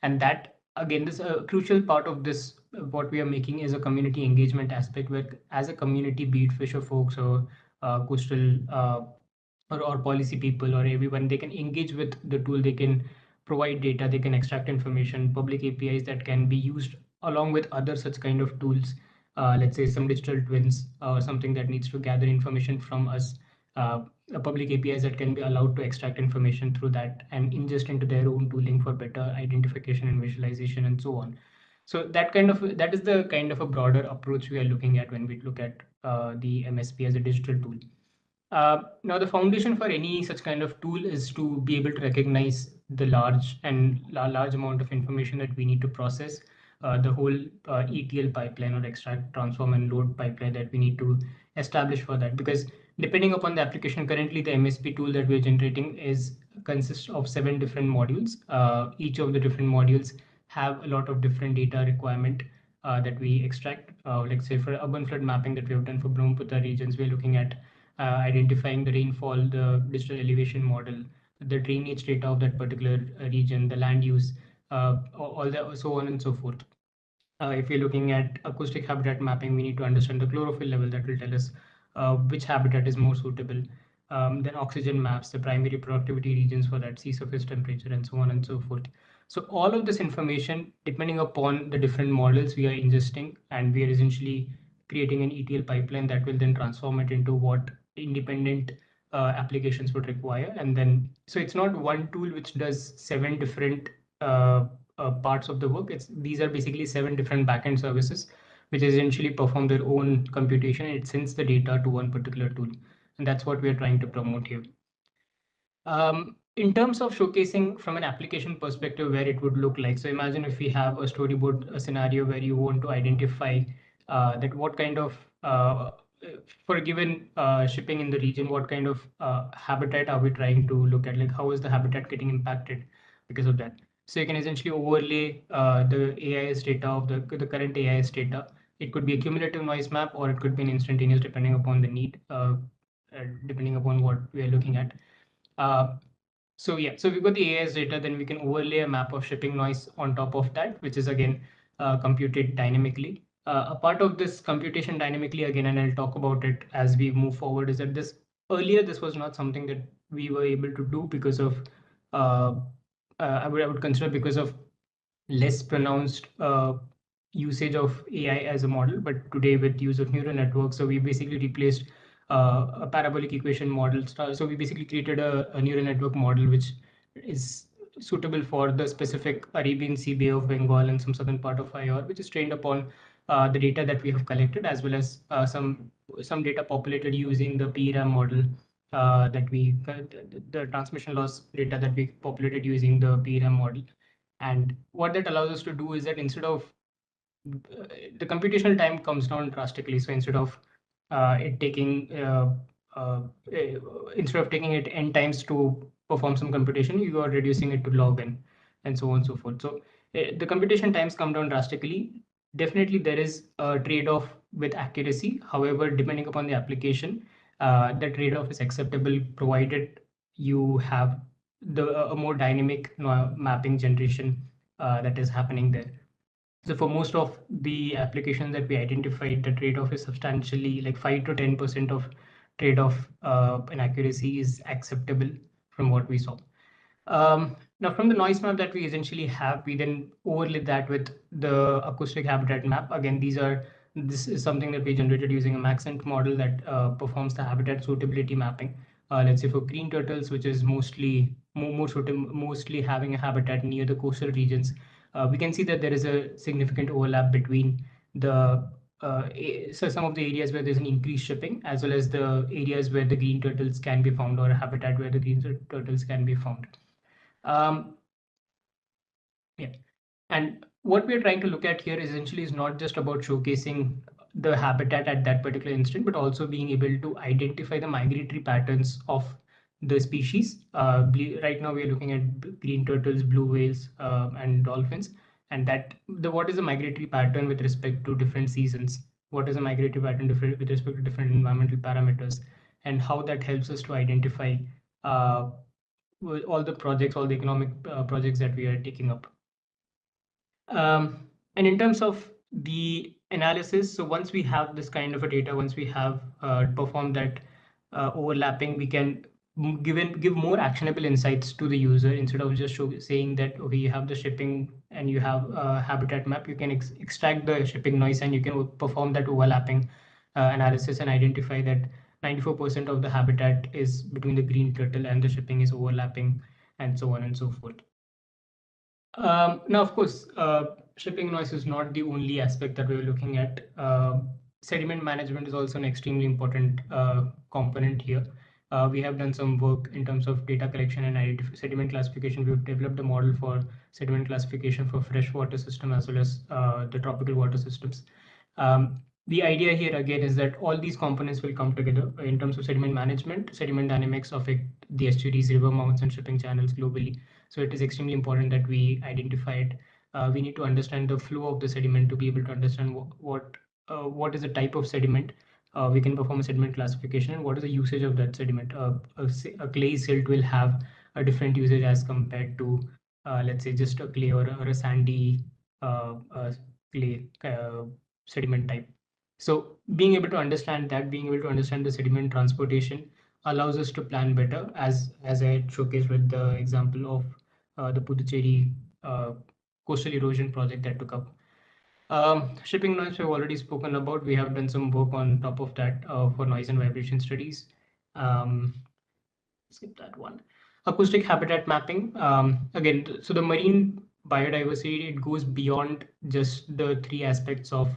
And that, again, this a crucial part of this, what we are making is a community engagement aspect, where as a community, be it fisher folks or coastal or policy people or everyone, they can engage with the tool, they can provide data, they can extract information, public APIs that can be used along with other such kind of tools, let's say some digital twins or something that needs to gather information from us, public APIs that can be allowed to extract information through that and ingest into their own tooling for better identification and visualization and so on. So that is the kind of a broader approach we are looking at when we look at the MSP as a digital tool. Now, the foundation for any such kind of tool is to be able to recognize the large amount of information that we need to process, the whole ETL pipeline or extract, transform, and load pipeline that we need to establish for that. Because depending upon the application, currently the MSP tool that we're generating consists of 7 different modules. Each of the different modules have a lot of different data requirement that we extract. Like say for urban flood mapping that we have done for Brahmaputra regions, we're looking at identifying the rainfall, the digital elevation model, the drainage data of that particular region, the land use, all the so on and so forth. If you're looking at acoustic habitat mapping, we need to understand the chlorophyll level that will tell us which habitat is more suitable. Then oxygen maps, the primary productivity regions for that, sea surface temperature, and so on and so forth. So all of this information, depending upon the different models we are ingesting, and we are essentially creating an ETL pipeline that will then transform it into what independent applications would require. And then, so it's not one tool which does 7 different parts of the work. These are basically 7 different backend services, which essentially perform their own computation. It sends the data to one particular tool, and that's what we are trying to promote here. In terms of showcasing from an application perspective, where it would look like. So imagine if we have a storyboard, a scenario where you want to identify that what kind of for a given shipping in the region, what kind of habitat are we trying to look at? Like how is the habitat getting impacted because of that? So you can essentially overlay the AIS data of the current AIS data. It could be a cumulative noise map, or it could be an instantaneous, depending upon the need, depending upon what we are looking at. So we've got the AIS data, then we can overlay a map of shipping noise on top of that, which is again computed dynamically. A part of this computation dynamically again, and I'll talk about it as we move forward, is that this was not something that we were able to do because of I would consider because of less pronounced usage of AI as a model, but today with use of neural networks, so we basically replaced a parabolic equation model. So we basically created a neural network model which is suitable for the specific Arabian Sea, Bay of Bengal, and some southern part of IOR, which is trained upon the data that we have collected, as well as some data populated using the PRAM model the transmission loss data that we populated using the PRAM model. And what that allows us to do is that instead of the computational time comes down drastically. So instead of it taking instead of taking it n times to perform some computation, you are reducing it to log n, and so on and so forth. So the computation times come down drastically. Definitely there is a trade-off with accuracy. However, depending upon the application, the trade-off is acceptable provided you have a more dynamic mapping generation that is happening there. So for most of the applications that we identified, the trade-off is substantially like 5 to 10% of trade-off in accuracy is acceptable from what we saw. Now from the noise map that we essentially have, we then overlay that with the acoustic habitat map. Again, this is something that we generated using a Maxent model that performs the habitat suitability mapping. Let's say for green turtles, which is mostly having a habitat near the coastal regions, we can see that there is a significant overlap between so some of the areas where there's an increased shipping, as well as the areas where the green turtles can be found, or a habitat where the green turtles can be found. Yeah, and what we're trying to look at here essentially is not just about showcasing the habitat at that particular instant, but also being able to identify the migratory patterns of the species. Right now we're looking at green turtles, blue whales, and dolphins, and what is the migratory pattern with respect to different seasons? What is a migratory pattern with respect to different environmental parameters, and how that helps us to identify all the projects, all the economic projects that we are taking up. And in terms of the analysis, so once we have this kind of a data, once we have performed that overlapping, we can give more actionable insights to the user. Instead of just saying that, okay, you have the shipping and you have a habitat map, you can extract the shipping noise and you can perform that overlapping analysis and identify that 94% of the habitat is between the green turtle and the shipping is overlapping, and so on and so forth. Now, of course, shipping noise is not the only aspect that we're looking at. Sediment management is also an extremely important component here. We have done some work in terms of data collection and sediment classification. We've developed a model for sediment classification for freshwater system as well as the tropical water systems. The idea here again is that all these components will come together in terms of sediment management. Sediment dynamics affect the estuaries, river mouths, and shipping channels globally. So it is extremely important that we identify it. We need to understand the flow of the sediment to be able to understand what is the type of sediment. We can perform a sediment classification and what is the usage of that sediment. A clay silt will have a different usage as compared to, let's say, just a clay or a sandy clay sediment type. So being able to understand that, being able to understand the sediment transportation allows us to plan better, as I showcased with the example of the Puducherry coastal erosion project that took up. Shipping noise we've already spoken about. We have done some work on top of that for noise and vibration studies. Skip that one. Acoustic habitat mapping. Again, so the marine biodiversity, it goes beyond just the three aspects of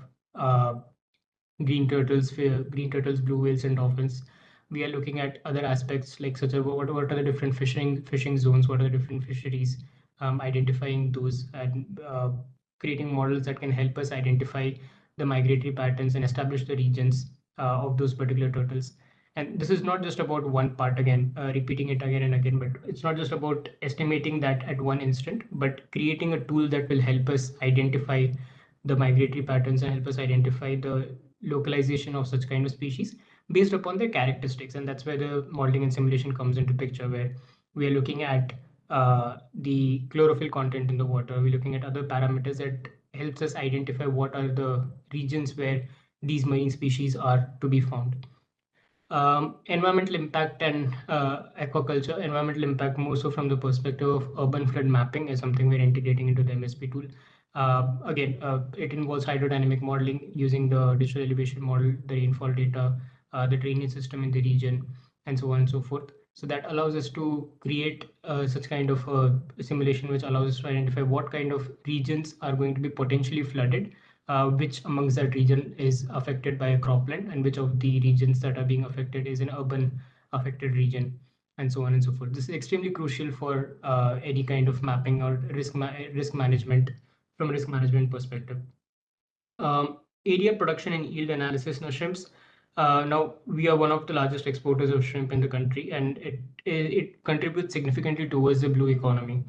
green turtles, blue whales, and dolphins. We are looking at other aspects like such as what are the different fishing zones, what are the different fisheries, identifying those and creating models that can help us identify the migratory patterns and establish the regions of those particular turtles. And this is not just about one part, again, repeating it again and again, but it's not just about estimating that at one instant, but creating a tool that will help us identify the migratory patterns and help us identify the localization of such kind of species based upon their characteristics. And that's where the modeling and simulation comes into picture, where we are looking at the chlorophyll content in the water. We're looking at other parameters that helps us identify what are the regions where these marine species are to be found. Environmental impact and aquaculture. Environmental impact more so from the perspective of urban flood mapping is something we're integrating into the MSP tool. Again, it involves hydrodynamic modeling using the digital elevation model, the rainfall data, the drainage system in the region, and so on and so forth. So that allows us to create such kind of simulation, which allows us to identify what kind of regions are going to be potentially flooded, which amongst that region is affected by a cropland, and which of the regions that are being affected is an urban affected region, and so on and so forth. This is extremely crucial for any kind of mapping or risk management from a risk management perspective. Area production and yield analysis. Now, shrimps. Now we are one of the largest exporters of shrimp in the country, and it contributes significantly towards the blue economy.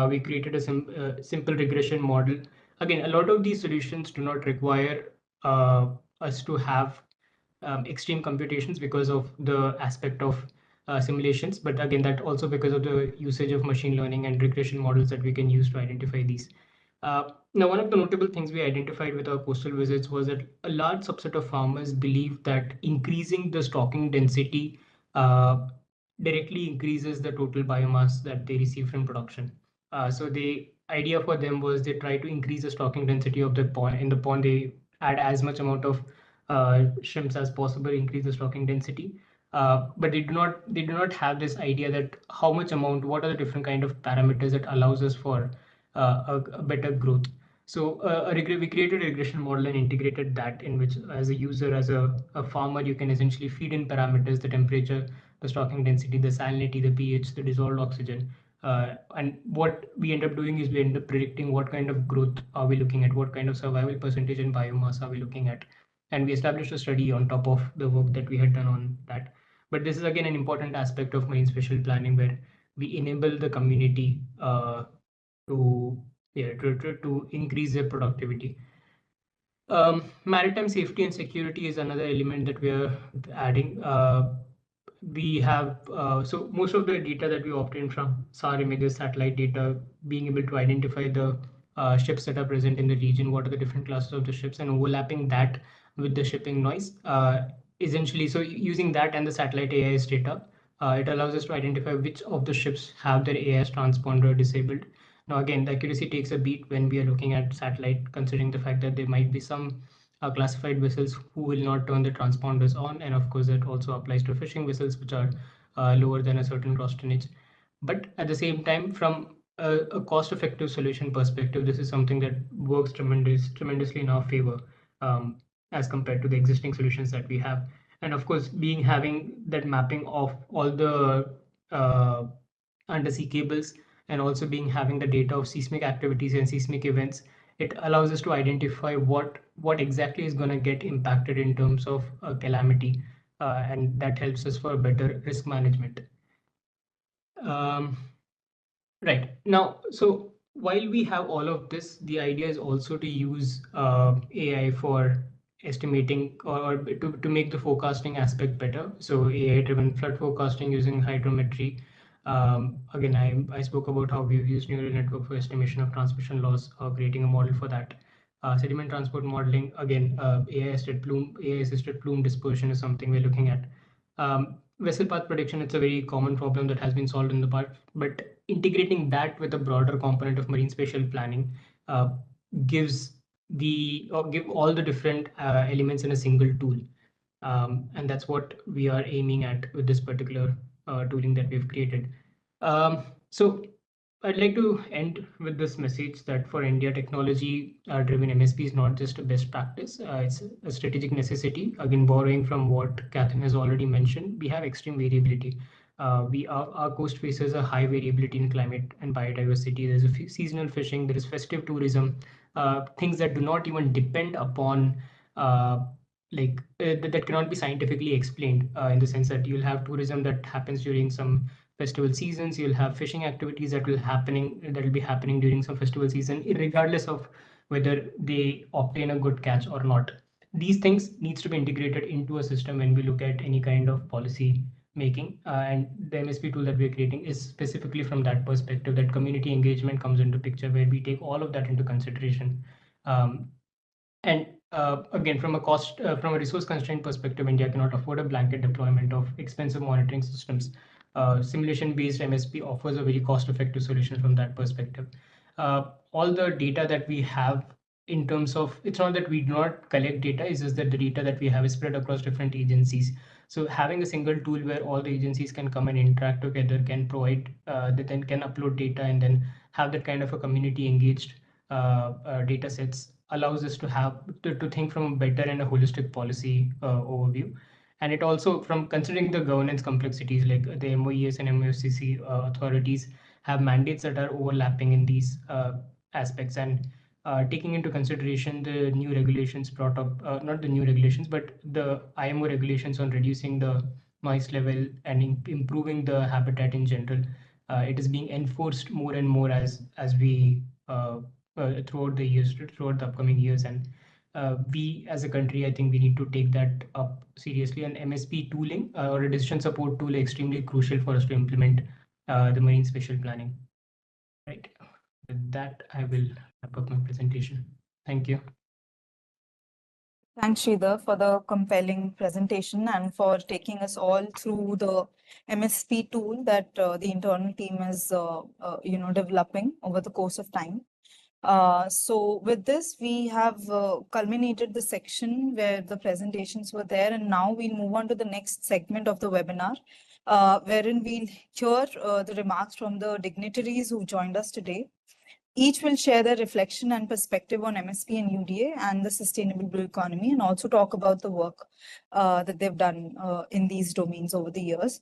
We created a simple regression model. Again, a lot of these solutions do not require us to have extreme computations because of the aspect of simulations, but again, that also because of the usage of machine learning and regression models that we can use to identify these. Now, one of the notable things we identified with our coastal visits was that a large subset of farmers believe that increasing the stocking density directly increases the total biomass that they receive from production. So the idea for them was they try to increase the stocking density of the pond. In the pond, they add as much amount of shrimps as possible, increase the stocking density. But they do not have this idea that how much amount, what are the different kind of parameters that allows us for a better growth. So we created a regression model and integrated that, in which as a user, as a farmer, you can essentially feed in parameters, the temperature, the stocking density, the salinity, the pH, the dissolved oxygen. And what we end up doing is we end up predicting what kind of growth are we looking at, what kind of survival percentage and biomass are we looking at. And we established a study on top of the work that we had done on that. But this is again an important aspect of marine spatial planning, where we enable the community to increase their productivity. Maritime safety and security is another element that we are adding. We have so most of the data that we obtain from SAR images, satellite data, being able to identify the ships that are present in the region, what are the different classes of the ships, and overlapping that with the shipping noise. Essentially, so using that and the satellite AIS data, it allows us to identify which of the ships have their AIS transponder disabled. Now, again, the accuracy takes a beat when we are looking at satellite, considering the fact that there might be some classified vessels who will not turn the transponders on, and of course that also applies to fishing vessels which are lower than a certain gross tonnage. But at the same time, from a cost-effective solution perspective, this is something that works tremendously in our favor, as compared to the existing solutions that we have. And of course, having that mapping of all the uh, undersea cables, and also having the data of seismic activities and seismic events, it allows us to identify what exactly is going to get impacted in terms of calamity, and that helps us for better risk management. Um, Right. Now, so while we have all of this, the idea is also to use AI for estimating, or to make the forecasting aspect better. So AI-driven flood forecasting using hydrometry. Again, I spoke about how we've used neural network for estimation of transmission loss, creating a model for that. Sediment transport modeling, again, AI-assisted plume dispersion is something we're looking at. Vessel path prediction, it's a very common problem that has been solved in the past, but integrating that with a broader component of marine spatial planning uh, gives give all the different elements in a single tool. And that's what we are aiming at with this particular tooling that we've created. So I'd like to end with this message that for India, technology-driven MSP is not just a best practice, it's a strategic necessity. Again, borrowing from what Catherine has already mentioned, we have extreme variability. Our coast faces a high variability in climate and biodiversity. There's a seasonal fishing, there is festive tourism, things that do not even depend upon that cannot be scientifically explained, in the sense that you'll have tourism that happens during some festival seasons, you'll have fishing activities that will be happening during some festival season, regardless of whether they obtain a good catch or not. These things needs to be integrated into a system when we look at any kind of policy making, and the MSP tool that we're creating is specifically from that perspective, that community engagement comes into picture, where we take all of that into consideration. And again, from a resource constraint perspective, India cannot afford a blanket deployment of expensive monitoring systems. Simulation-based MSP offers a very cost-effective solution from that perspective. All the data that we have, in terms of, it's not that we do not collect data, it's just that the data that we have is spread across different agencies. So having a single tool where all the agencies can come and interact together, can provide, that then can upload data, and then have that kind of a community engaged data sets, allows us to think from a better and a holistic policy overview. And it also, from considering the governance complexities, like the MOES and MOFCC authorities have mandates that are overlapping in these aspects, and taking into consideration the new regulations brought up, not the new regulations, but the IMO regulations on reducing the noise level and improving the habitat in general. It is being enforced more and more as we throughout the upcoming years. And we as a country, I think we need to take that up seriously. And MSP tooling, or a decision support tool, is extremely crucial for us to implement the marine spatial planning. Right. With that, I will wrap up my presentation. Thank you. Thanks, Sridhar, for the compelling presentation and for taking us all through the MSP tool that the internal team is, developing over the course of time. So with this, we have culminated the section where the presentations were there, and now we'll move on to the next segment of the webinar, wherein we'll hear the remarks from the dignitaries who joined us today. Each will share their reflection and perspective on MSP and UDA and the sustainable blue economy, and also talk about the work that they've done in these domains over the years.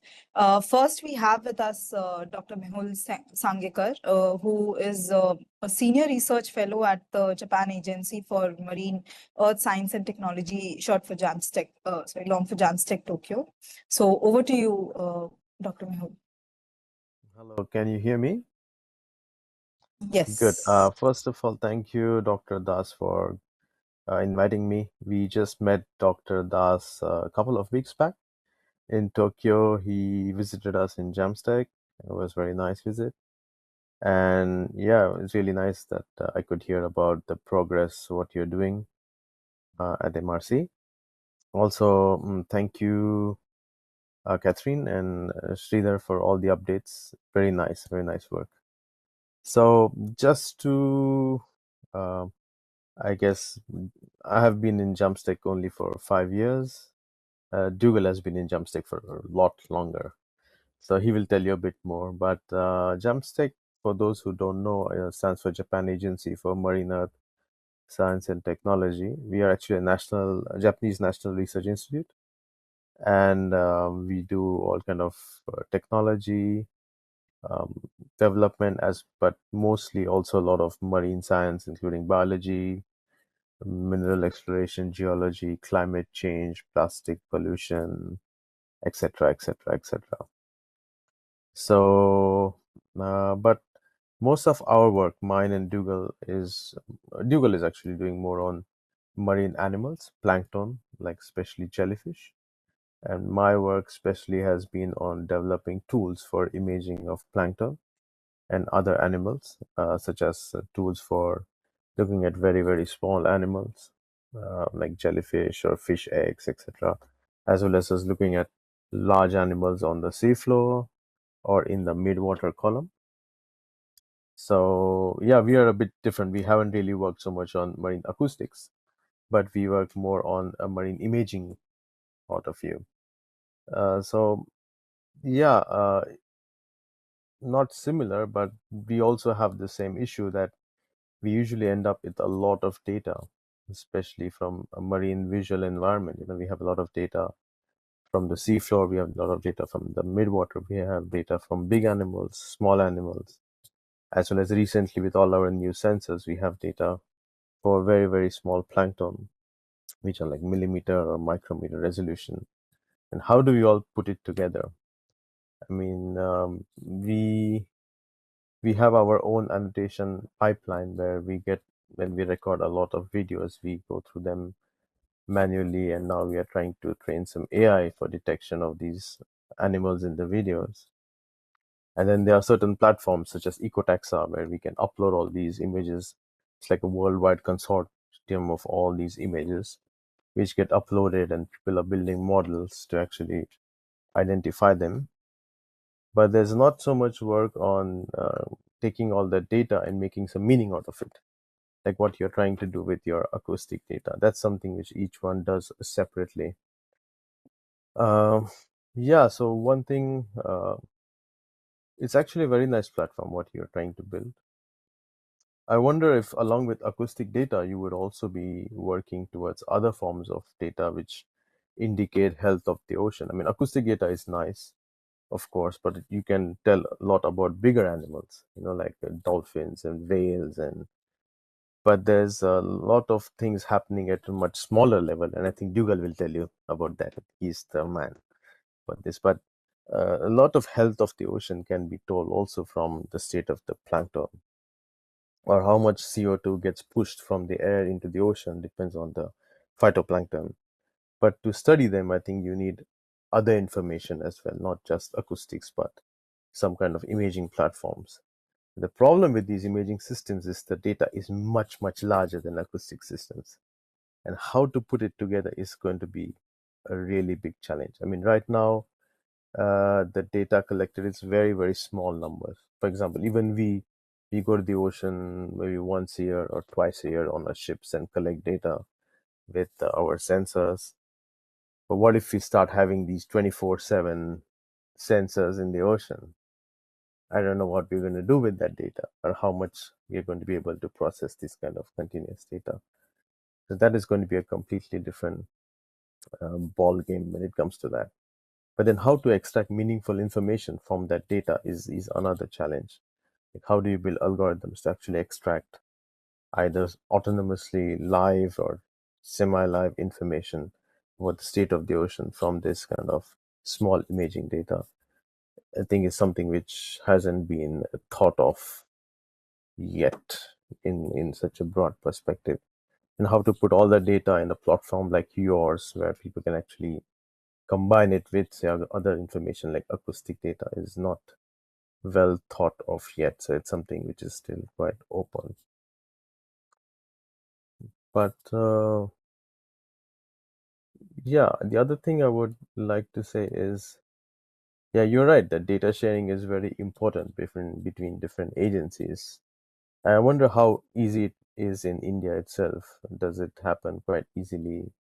First, we have with us Dr. Mehul Sangekar, who is a senior research fellow at the Japan Agency for Marine Earth Science and Technology, short for JANSTEC, long for JANSTEC Tokyo. So over to you, Dr. Mehul. Hello, can you hear me? Yes. Good. First of all, thank you, Dr. Das, for inviting me. We just met Dr. Das a couple of weeks back in Tokyo. He visited us in JAMSTEC. It was a very nice visit. And yeah, it's really nice that I could hear about the progress, what you're doing at MRC. Also, thank you, Catherine and Sridhar, for all the updates. Very nice work. So just to I guess I have been in Jumpstick only for 5 years. Dougal has been in Jumpstick for a lot longer, so he will tell you a bit more. But Jumpstick, for those who don't know, stands for Japan Agency for Marine Earth Science and Technology. We are actually a Japanese National Research Institute, and we do all kind of technology development, but mostly also a lot of marine science, including biology, mineral exploration, geology, climate change, plastic pollution, etc., etc., etc. So, but most of our work, mine and Dougal is actually doing more on marine animals, plankton, like especially jellyfish. And my work especially has been on developing tools for imaging of plankton and other animals, such as tools for looking at very, very small animals, like jellyfish or fish eggs, etc., as well as looking at large animals on the seafloor or in the mid-water column. So yeah, we are a bit different. We haven't really worked so much on marine acoustics, but we work more on a marine imaging point of view. So yeah, not similar, but we also have the same issue that we usually end up with a lot of data, especially from a marine visual environment. We have a lot of data from the seafloor, we have a lot of data from the midwater, we have data from big animals, small animals, as well as recently with all our new sensors, we have data for very, very small plankton, which are like millimeter or micrometer resolution. And how do we all put it together? I mean, we have our own annotation pipeline where when we record a lot of videos, we go through them manually, and now we are trying to train some AI for detection of these animals in the videos. And then there are certain platforms such as Ecotaxa where we can upload all these images. It's like a worldwide consortium of all these images which get uploaded, and people are building models to actually identify them. But there's not so much work on taking all that data and making some meaning out of it, like what you're trying to do with your acoustic data. That's something which each one does separately. Yeah, so one thing, it's actually a very nice platform what you're trying to build. I wonder if along with acoustic data, you would also be working towards other forms of data which indicate health of the ocean. I mean, acoustic data is nice, of course, but you can tell a lot about bigger animals, like dolphins and whales, but there's a lot of things happening at a much smaller level, and I think Dougal will tell you about that. He's the man for this. But a lot of health of the ocean can be told also from the state of the plankton, or how much CO2 gets pushed from the air into the ocean depends on the phytoplankton. But to study them, I think you need other information as well, not just acoustics, but some kind of imaging platforms. The problem with these imaging systems is the data is much, much larger than acoustic systems. And how to put it together is going to be a really big challenge. I mean, right now, the data collected is very, very small numbers. For example, even we go to the ocean maybe once a year or twice a year on our ships and collect data with our sensors. But what if we start having these 24/7 sensors in the ocean? I don't know what we're going to do with that data, or how much we're going to be able to process this kind of continuous data. So that is going to be a completely different ball game when it comes to that. But then how to extract meaningful information from that data is another challenge. Like, how do you build algorithms to actually extract either autonomously live or semi-live information about the state of the ocean from this kind of small imaging data? I think is something which hasn't been thought of yet in such a broad perspective. And how to put all that data in a platform like yours, where people can actually combine it with, say, other information like acoustic data, is not well thought of yet. So it's something which is still quite open. But yeah, the other thing I would like to say is, yeah, you're right that data sharing is very important between different agencies. I wonder how easy it is in India itself. Does it happen quite easily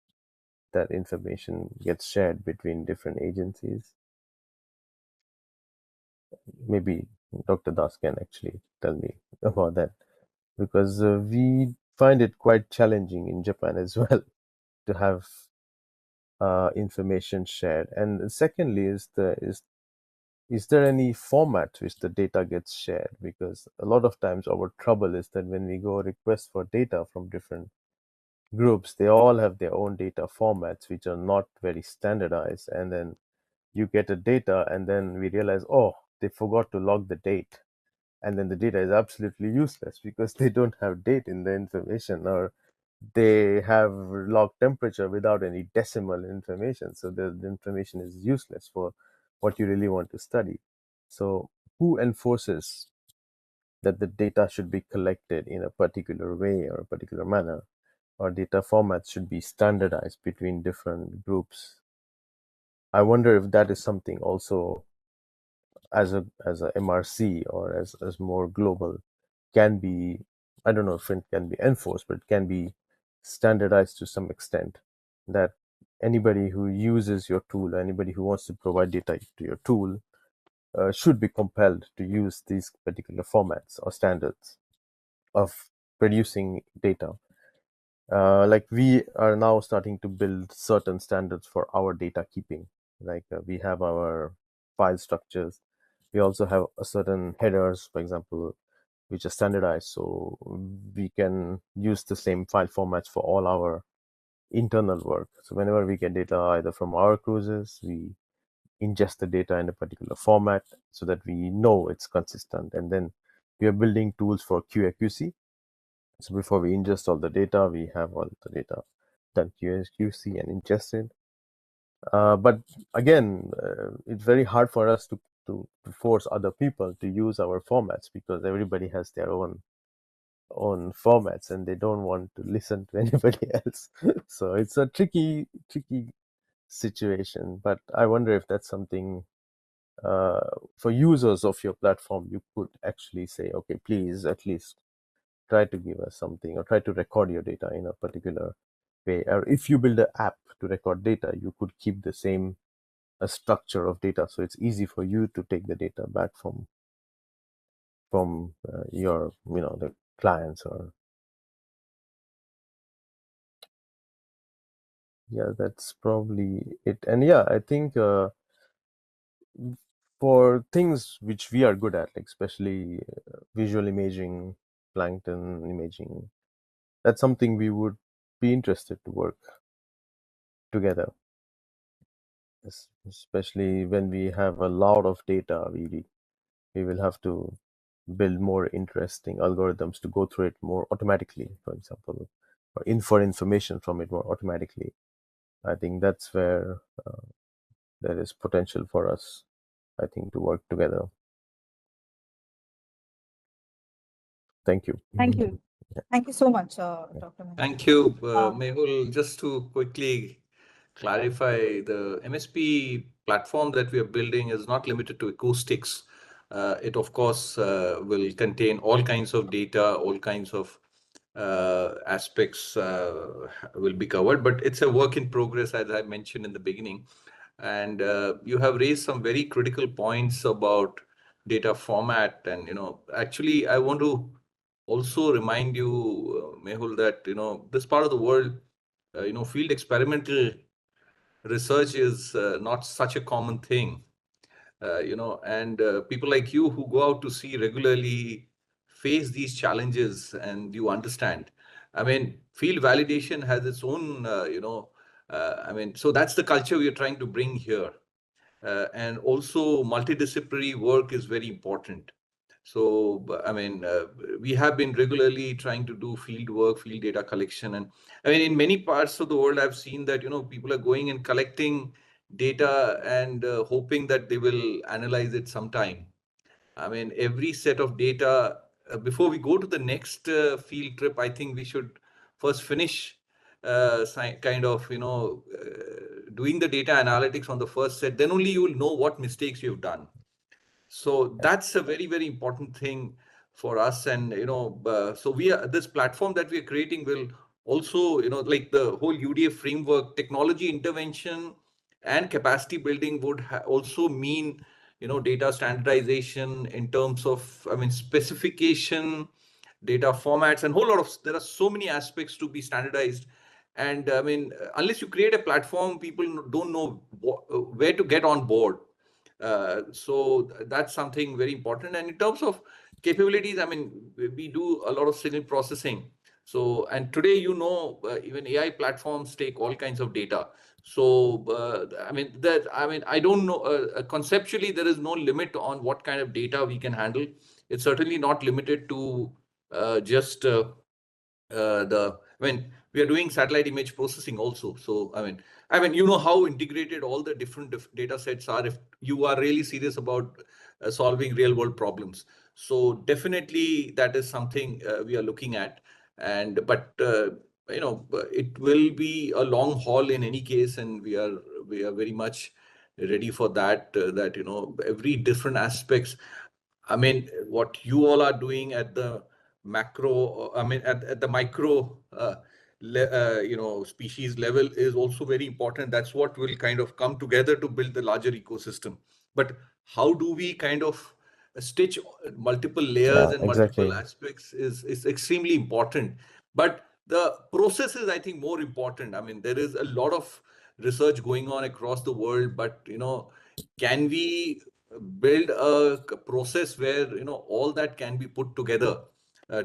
that information gets shared between different agencies? Maybe Dr. Das can actually tell me about that, because we find it quite challenging in Japan as well to have information shared. And secondly, is there any format which the data gets shared? Because a lot of times our trouble is that when we go request for data from different groups, they all have their own data formats which are not very standardized, and then you get a data and then we realize, oh, they forgot to log the date, and then the data is absolutely useless because they don't have date in the information, or they have log temperature without any decimal information, so the information is useless for what you really want to study. So who enforces that the data should be collected in a particular way or a particular manner, or data formats should be standardized between different groups? I wonder if that is something also as a MRC or as more global can be, I don't know if it can be enforced, but it can be standardized to some extent, that anybody who uses your tool, anybody who wants to provide data to your tool, should be compelled to use these particular formats or standards of producing data. Like we are now starting to build certain standards for our data keeping. Like we have our file structures. We also have a certain headers, for example, which are standardized, so we can use the same file formats for all our internal work. So whenever we get data either from our cruises, we ingest the data in a particular format so that we know it's consistent. And then we are building tools for QA/QC. So before we ingest all the data, we have all the data done QA/QC and ingested. But again, it's very hard for us to force other people to use our formats, because everybody has their own formats and they don't want to listen to anybody else. So it's a tricky situation. But I wonder if that's something for users of your platform, you could actually say, okay, please at least try to give us something, or try to record your data in a particular way. Or if you build an app to record data, you could keep the same structure of data, so it's easy for you to take the data back from your the clients. Or yeah, that's probably it. And yeah, I think for things which we are good at, like especially visual imaging, plankton imaging, that's something we would be interested to work together. Especially when we have a lot of data, we will have to build more interesting algorithms to go through it more automatically, for example, or infer information from it more automatically. I think that's where there is potential for us, I think, to work together. Thank you. Thank you. Thank you so much, Dr. Mehul. Thank you, Mehul. Just to quickly clarify, the MSP platform that we are building is not limited to acoustics. It, of course, will contain all kinds of data, all kinds of aspects will be covered, but it's a work in progress, as I mentioned in the beginning. And you have raised some very critical points about data format. And, actually, I want to also remind you, Mehul, that, this part of the world, field experimental research is not such a common thing. And people like you who go out to sea regularly face these challenges, and you understand. I mean, field validation has its own, so that's the culture we are trying to bring here. And also multidisciplinary work is very important. So, we have been regularly trying to do field work, field data collection. And I mean, in many parts of the world, I've seen that, people are going and collecting data and hoping that they will analyze it sometime. I mean, every set of data, before we go to the next field trip, I think we should first finish kind of, doing the data analytics on the first set. Then only you will know what mistakes you've done. So that's a very, very important thing. for us. And, so this platform that we are creating will also, like the whole UDA framework, technology intervention and capacity building would also mean, data standardization in terms of, specification, data formats, and there are so many aspects to be standardized. And unless you create a platform, people don't know where to get on board. So that's something very important. And in terms of capabilities, we do a lot of signal processing. So, and today, even AI platforms take all kinds of data. So, I don't know, conceptually, there is no limit on what kind of data we can handle. It's certainly not limited to just we are doing satellite image processing also. So how integrated all the different data sets are if you are really serious about solving real world problems. So definitely that is something we are looking at. But it will be a long haul in any case, and we are very much ready for that. Every different aspects. What you all are doing at the macro, at the micro, species level is also very important. That's what will kind of come together to build the larger ecosystem. But how do we kind of stitch multiple layers and exactly. multiple aspects is extremely important. But the process is, I think, more important. There is a lot of research going on across the world, but can we build a process where all that can be put together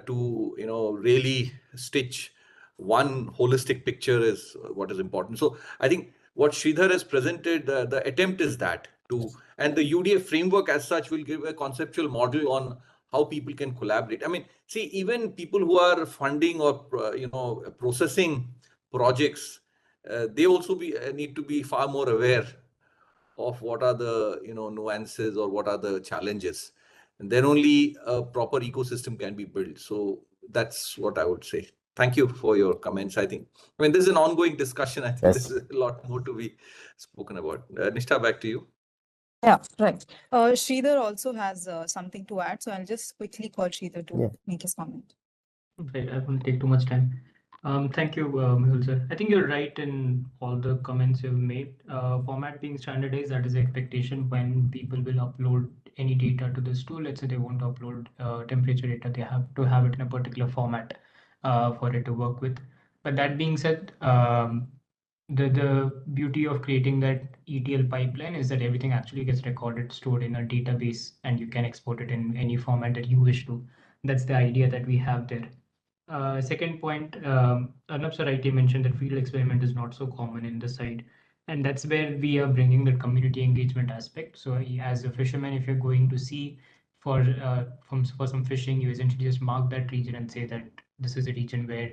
to really stitch one holistic picture is what is important. So I think what Sridhar has presented, the attempt is that and the UDA framework as such will give a conceptual model on how people can collaborate. See, even people who are funding or processing projects, they also need to be far more aware of what are the nuances or what are the challenges, and then only a proper ecosystem can be built. So that's what I would say. Thank you for your comments. I think this is an ongoing discussion. I think Yes. there's a lot more to be spoken about. Nishtha, back to you. Yeah, right. Sridhar also has something to add, so I'll just quickly call Sridhar to make his comment. Right, I won't take too much time. Thank you, Mehul sir. I think you're right in all the comments you've made. Format being standardized, that is the expectation when people will upload any data to this tool. Let's say they want to upload temperature data, they have to have it in a particular format for it to work with. But that being said, the beauty of creating that ETL pipeline is that everything actually gets recorded, stored in a database, and you can export it in any format that you wish to. That's the idea that we have there. Second point, Arnab sir rightly mentioned that field experiment is not so common in the side, and that's where we are bringing the community engagement aspect. So as a fisherman, if you're going to see for some fishing, you essentially just mark that region and say that this is a region where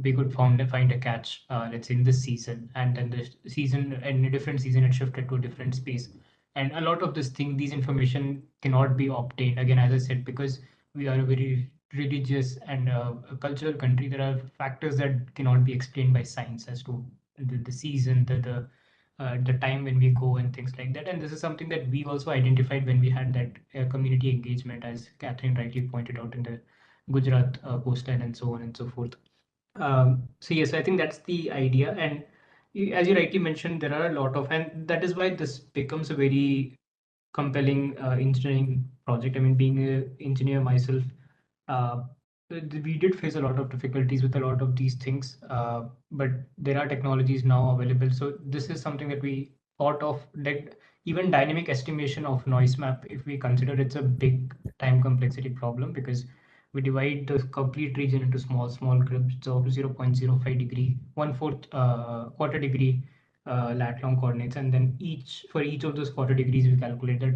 we could find a catch, let's say in this season, and then the season in a different season it shifted to a different space. And a lot of these information cannot be obtained, again, as I said, because we are a very religious and a cultural country. There are factors that cannot be explained by science as to the season, the time when we go and things like that. And this is something that we also identified when we had that community engagement, as Catherine rightly pointed out, in the Gujarat coastline and so on and so forth. So yes, I think that's the idea. And as you rightly mentioned, there are a lot of, and that is why this becomes a very compelling engineering project. I mean, being an engineer myself, uh, we did face a lot of difficulties with a lot of these things, but there are technologies now available. So this is something that we thought of, like even dynamic estimation of noise map, if we consider it's a big time complexity problem, because we divide the complete region into small grids of 0.05 degree, 1/4 quarter degree lat long coordinates, and then for each of those quarter degrees we calculate that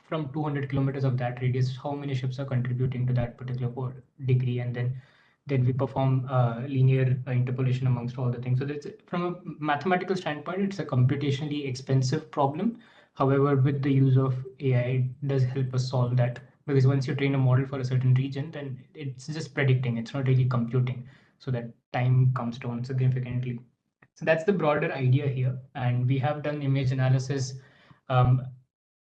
from 200 kilometers of that radius how many ships are contributing to that particular degree, and then we perform linear interpolation amongst all the things. So that's, from a mathematical standpoint, it's a computationally expensive problem. However, with the use of AI, it does help us solve that, because once you train a model for a certain region, then it's just predicting, it's not really computing, so that time comes down significantly. So that's the broader idea here. And we have done image analysis.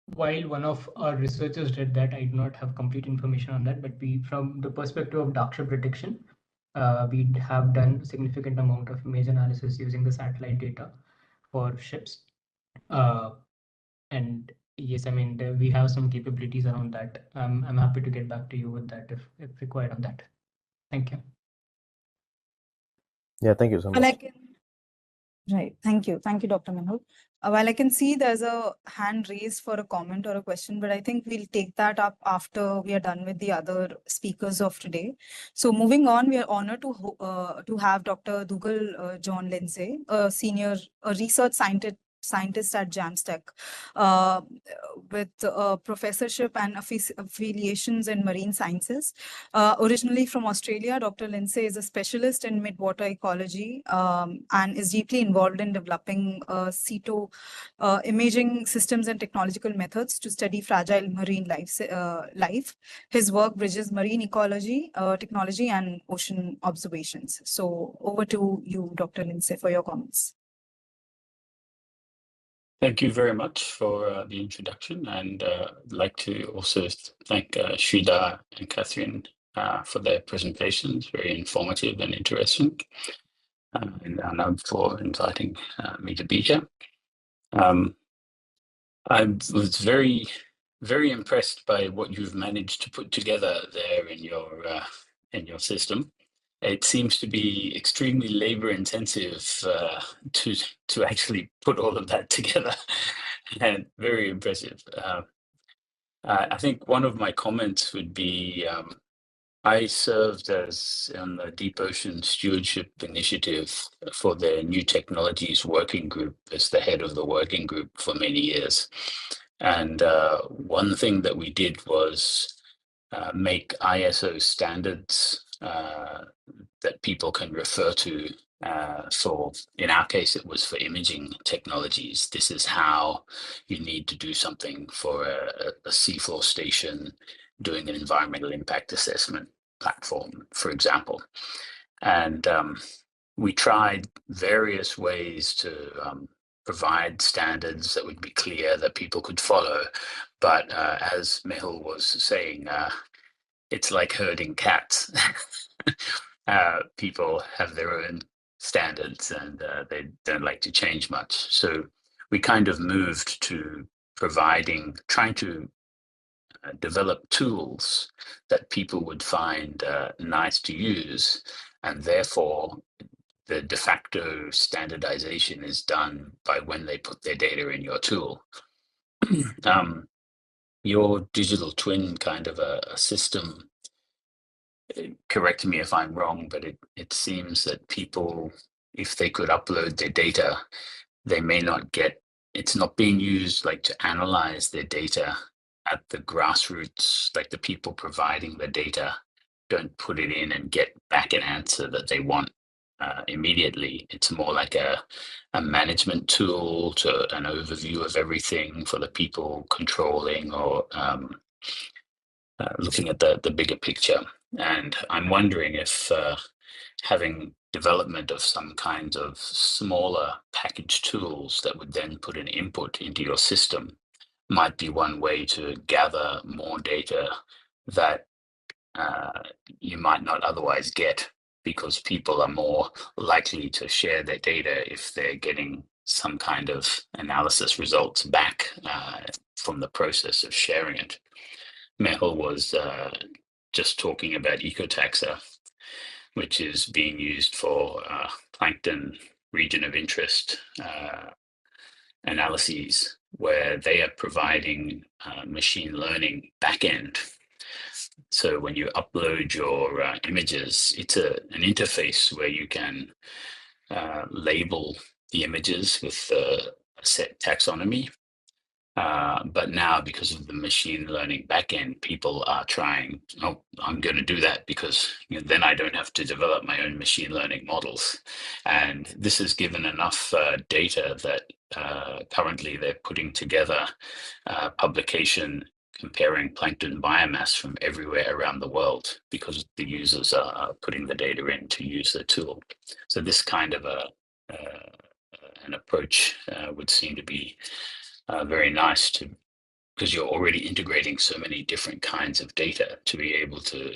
while one of our researchers did that, I do not have complete information on that, but from the perspective of dark ship detection, we have done a significant amount of image analysis using the satellite data for ships. And yes, I mean, we have some capabilities around that. I'm happy to get back to you with that if required on that. Thank you. Yeah, thank you so Well, much. Right. Thank you. Thank you, Dr. Mehul. While I can see there's a hand raised for a comment or a question, but I think we'll take that up after we are done with the other speakers of today. So moving on, we are honored to have Dr. Dougal John Lindsay, a research scientist at JAMSTEC, with professorship and affiliations in marine sciences. Originally from Australia, Dr. Lindsay is a specialist in midwater ecology and is deeply involved in developing CETO imaging systems and technological methods to study fragile marine life. His work bridges marine ecology, technology, and ocean observations. So over to you, Dr. Lindsay, for your comments. Thank you very much for the introduction, and I'd like to also thank Sridhar and Catherine for their presentations, very informative and interesting, and Arnab for inviting me to be here. I was very, very impressed by what you've managed to put together there in your system. It seems to be extremely labor intensive to actually put all of that together, and very impressive. I think one of my comments would be I served as on the Deep Ocean Stewardship Initiative for the New Technologies Working Group as the head of the working group for many years. And one thing that we did was make ISO standards that people can refer to in our case, it was for imaging technologies. This is how you need to do something for a seafloor station doing an environmental impact assessment platform, for example. And we tried various ways to provide standards that would be clear that people could follow. But as Mehul was saying, it's like herding cats. People have their own standards and they don't like to change much. So we kind of moved to trying to develop tools that people would find nice to use, and therefore the de facto standardization is done by when they put their data in your tool. Your digital twin kind of a system, correct me if I'm wrong, but it seems that people, if they could upload their data, they may not it's not being used like to analyze their data at the grassroots, like the people providing the data don't put it in and get back an answer that they want immediately. It's more like a management tool to an overview of everything for the people controlling or looking at the bigger picture. And I'm wondering if having development of some kinds of smaller package tools that would then put an input into your system might be one way to gather more data that you might not otherwise get, because people are more likely to share their data if they're getting some kind of analysis results back from the process of sharing it. Mehul was just talking about ecotaxa, which is being used for plankton region of interest analyses, where they are providing machine learning backend. So when you upload your images, it's an interface where you can label the images with a set taxonomy. But now, because of the machine learning backend, people are trying, oh, I'm going to do that because then I don't have to develop my own machine learning models. And this has given enough data that currently they're putting together a publication comparing plankton biomass from everywhere around the world, because the users are putting the data in to use the tool. So this kind of an approach would seem to be very nice to because you're already integrating so many different kinds of data to be able to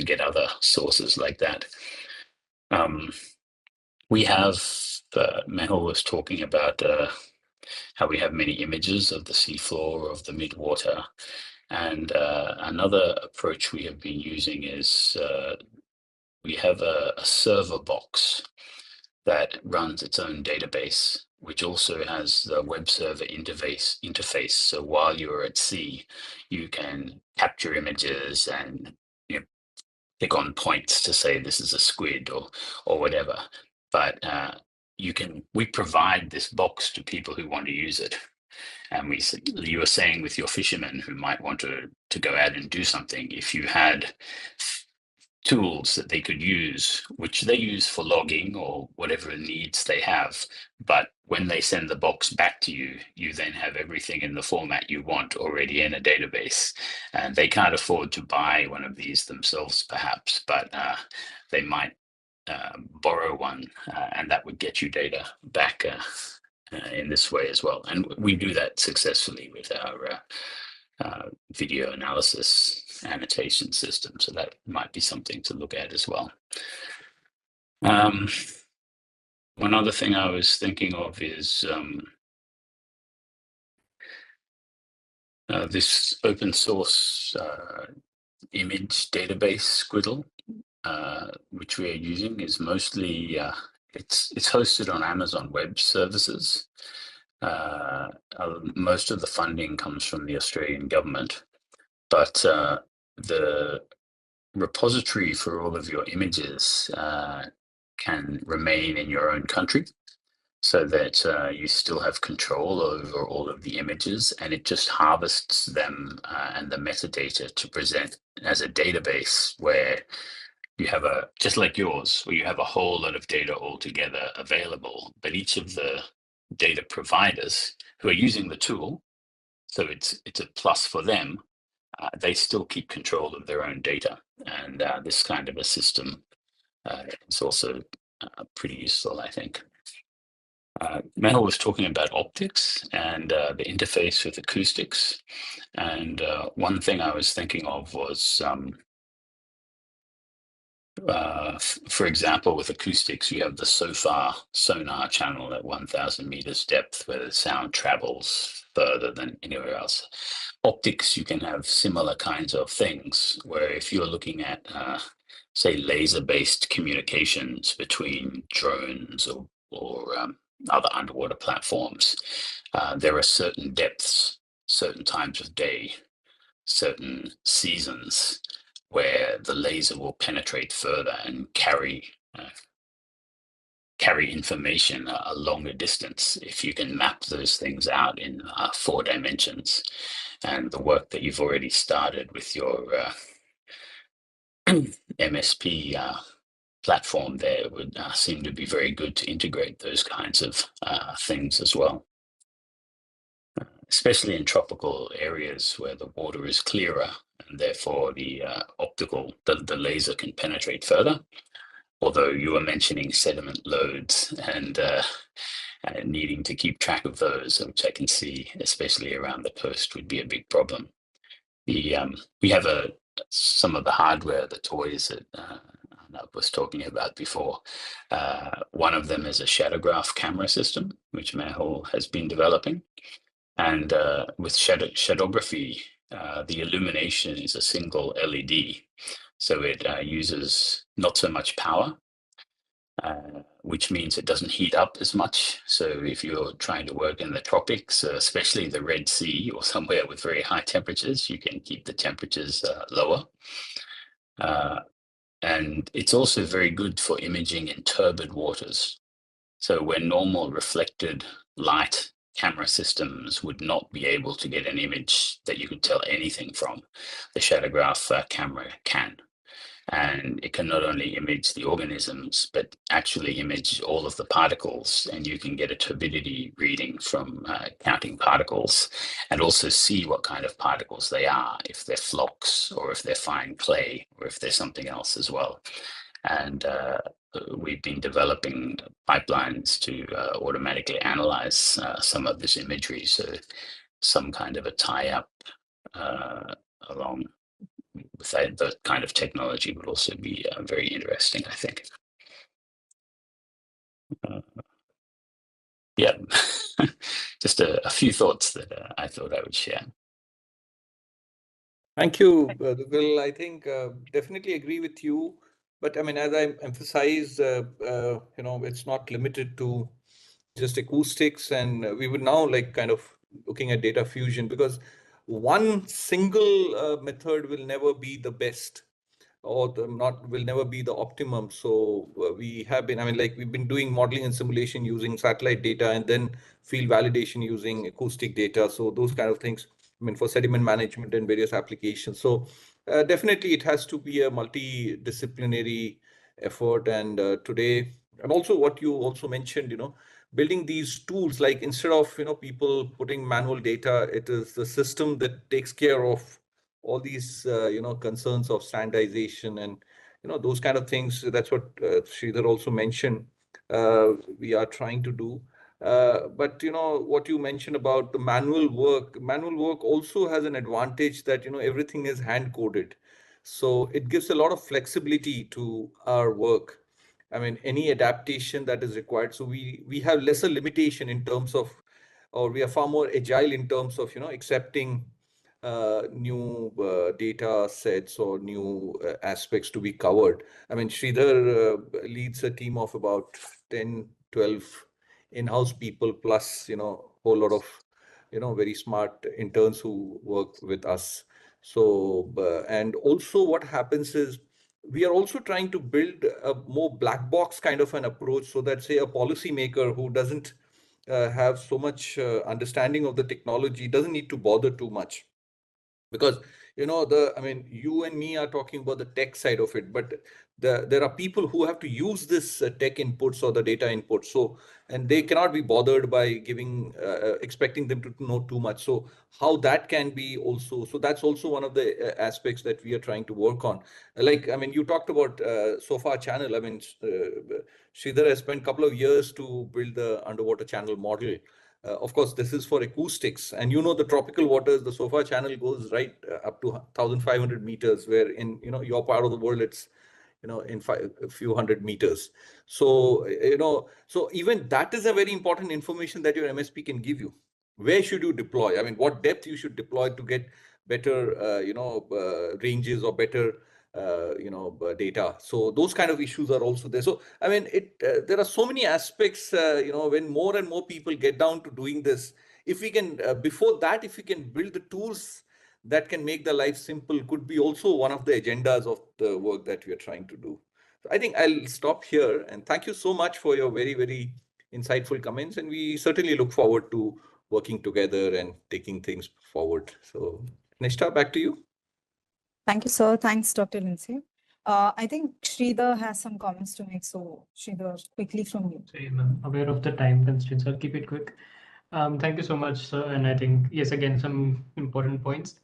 get other sources like that. We have, Mehul was talking about how we have many images of the seafloor, of the midwater. And another approach we have been using is we have a server box that runs its own database, which also has the web server interface. So while you're at sea, you can capture images and click on points to say this is a squid or whatever. But we provide this box to people who want to use it. And you were saying with your fishermen who might want to go out and do something, if you had tools that they could use, which they use for logging or whatever needs they have, but when they send the box back to you, you then have everything in the format you want already in a database. And they can't afford to buy one of these themselves, perhaps, but they might borrow one, and that would get you data back in this way as well. And we do that successfully with our video analysis annotation system. So that might be something to look at as well. One other thing I was thinking of is this open source image database Squiddle, which we are using, is mostly it's hosted on Amazon Web Services. Most of the funding comes from the Australian government, but the repository for all of your images can remain in your own country, so that you still have control over all of the images, and it just harvests them and the metadata to present as a database where you have just like yours, where you have a whole lot of data all together available, but each of the data providers who are using the tool, so it's a plus for them, they still keep control of their own data. And this kind of a system is also pretty useful, I think. Mehul was talking about optics and the interface with acoustics. And one thing I was thinking of was, for example, with acoustics, you have the SOFAR sonar channel at 1,000 meters depth, where the sound travels further than anywhere else. Optics, you can have similar kinds of things, where if you're looking at, say, laser-based communications between drones or other underwater platforms, there are certain depths, certain times of day, certain seasons where the laser will penetrate further and carry information a longer distance if you can map those things out in 4 dimensions. And the work that you've already started with your MSP platform there would seem to be very good to integrate those kinds of things as well, especially in tropical areas where the water is clearer and therefore the the laser can penetrate further. Although you were mentioning sediment loads and needing to keep track of those, which I can see, especially around the coast, would be a big problem. We have some of the hardware, the toys that I was talking about before. One of them is a shadowgraph camera system, which Mehul has been developing. And with shadowgraphy, the illumination is a single LED. So it uses not so much power, which means it doesn't heat up as much. So if you're trying to work in the tropics, especially the Red Sea or somewhere with very high temperatures, you can keep the temperatures lower. And it's also very good for imaging in turbid waters. So where normal reflected light camera systems would not be able to get an image that you could tell anything from, the shadowgraph camera can. And it can not only image the organisms, but actually image all of the particles. And you can get a turbidity reading from counting particles, and also see what kind of particles they are, if they're flocks or if they're fine clay or if they're something else as well. And we've been developing pipelines to automatically analyze some of this imagery. So some kind of a tie-up along with that kind of technology would also be very interesting, I think. Yeah, just a few thoughts that I thought I would share. Thank you, Duggal. I think definitely agree with you. But I mean, as I emphasized, it's not limited to just acoustics, and we would now like kind of looking at data fusion, because one single method will never be the best, or will never be the optimum. So we have been, I mean, like we've been doing modeling and simulation using satellite data, and then field validation using acoustic data. So those kind of things, I mean, for sediment management and various applications. So definitely it has to be a multidisciplinary effort. And today, and also what you also mentioned, building these tools, like instead of, people putting manual data, it is the system that takes care of all these, concerns of standardization and, those kind of things. That's what Sridhar also mentioned. We are trying to do. But what you mentioned about the manual work also has an advantage that everything is hand coded, so it gives a lot of flexibility to our work. I mean, any adaptation that is required, so we have lesser limitation in terms of, or we are far more agile in terms of accepting new data sets or new aspects to be covered. I mean, Sridhar leads a team of about 10, 12 in-house people, plus, whole lot of, very smart interns who work with us. So, and also what happens is we are also trying to build a more black box kind of an approach, so that, say, a policymaker who doesn't have so much understanding of the technology doesn't need to bother too much. Because I mean, you and me are talking about the tech side of it, but there are people who have to use this tech inputs or the data inputs, so, and they cannot be bothered by giving expecting them to know too much. So how that can be also, so that's also one of the aspects that we are trying to work on. Like, I mean, you talked about SOFA channel. I mean, Sridhar has spent a couple of years to build the underwater channel model. Of course, this is for acoustics, and the tropical waters, the SOFA channel goes right up to 1,500 meters, where in your part of the world it's in a few hundred meters. So so even that is a very important information that your MSP can give you. Where should you deploy? I mean, what depth you should deploy to get better ranges or better data. So those kind of issues are also there. So I mean, there are so many aspects. When more and more people get down to doing this, if we can before that, if we can build the tools that can make the life simple, could be also one of the agendas of the work that we are trying to do. So I think I'll stop here, and thank you so much for your very, very insightful comments, and we certainly look forward to working together and taking things forward. So Nishta, back to you. Thank you, sir. Thanks, Dr. Lindsay. I think Sridhar has some comments to make. So Sridhar, quickly from you. Sorry, I'm aware of the time constraints. I'll keep it quick. Thank you so much, sir. And I think, yes, again, some important points.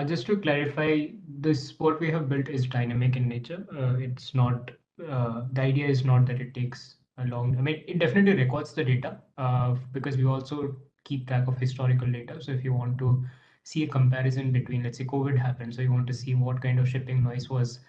Just to clarify, this what we have built is dynamic in nature. It's not, the idea is not that it takes a long, I mean, it definitely records the data because we also keep track of historical data. So if you want to see a comparison between, let's say, COVID happened, so you want to see what kind of shipping noise was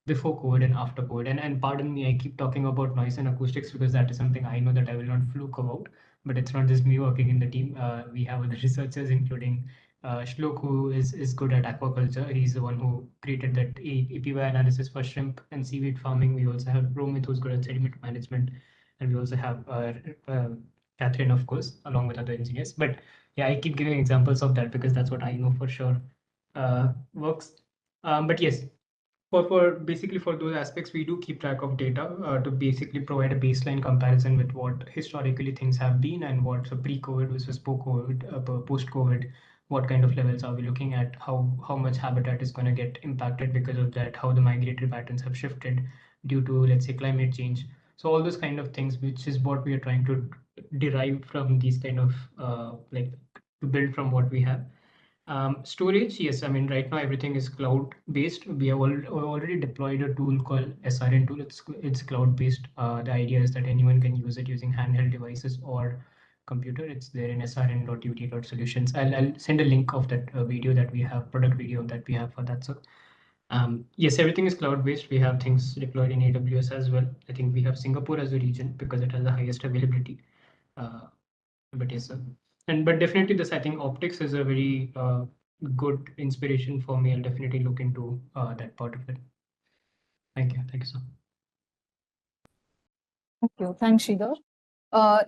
before COVID and after COVID. And pardon me, I keep talking about noise and acoustics because that is something I know that I will not fluke about. But it's not just me working in the team. We have other researchers, including Shlok, who is good at aquaculture. He's the one who created that APY analysis for shrimp and seaweed farming. We also have Romit, who's good at sediment management. And we also have Catherine, of course, along with other engineers. But yeah, I keep giving examples of that because that's what I know for sure works. But yes, for basically for those aspects, we do keep track of data to basically provide a baseline comparison with what historically things have been and what, so pre-COVID versus post-COVID, what kind of levels are we looking at, how much habitat is going to get impacted because of that, how the migratory patterns have shifted due to, let's say, climate change. So all those kind of things, which is what we are trying to derive from these kind of like to build from what we have. Storage, yes. I mean, right now everything is cloud based. We have already deployed a tool called SRN tool. It's cloud based. The idea is that anyone can use it using handheld devices or computer. It's there in srn.ut.solutions. I'll send a link of that video that we have, product video that we have for that. So yes, everything is cloud-based. We have things deployed in AWS as well. I think we have Singapore as a region because it has the highest availability. But yes, sir. But definitely this, I think optics is a very good inspiration for me. I'll definitely look into that part of it. Thank you. Thank you, sir. Thank you. Thanks, Sridhar.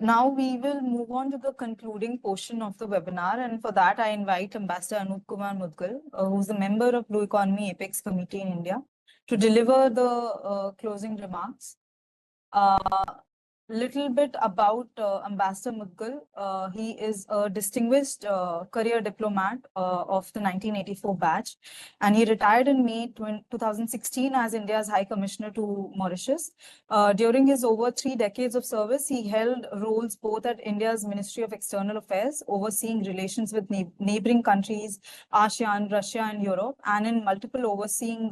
Now we will move on to the concluding portion of the webinar. And for that, I invite Ambassador Anup Kumar Mudgal, who's a member of Blue Economy Apex Committee in India, to deliver the closing remarks. Little bit about Ambassador Mudgal. He is a distinguished career diplomat of the 1984 batch, and he retired in May 2016 as India's High Commissioner to Mauritius. During his over 3 decades of service, he held roles both at India's Ministry of External Affairs, overseeing relations with neighboring countries, ASEAN, Russia, and Europe, and in multiple overseeing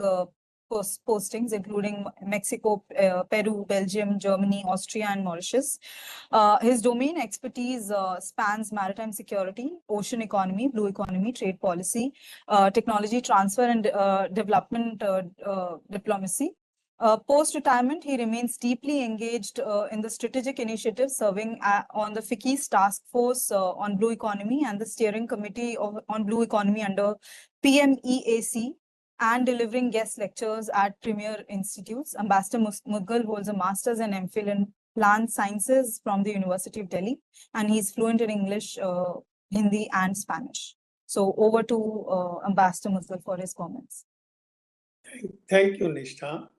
postings, including Mexico, Peru, Belgium, Germany, Austria, and Mauritius. His domain expertise spans maritime security, ocean economy, blue economy, trade policy, technology transfer, and development diplomacy. Post-retirement, he remains deeply engaged in the strategic initiatives serving on the FICCI's task force on blue economy and the steering committee on blue economy under PM IST, and delivering guest lectures at premier institutes. Ambassador Mudgal holds a master's and MPhil in plant sciences from the University of Delhi, and he's fluent in English, Hindi, and Spanish. So over to Ambassador Mudgal for his comments. Thank you, Nishtha.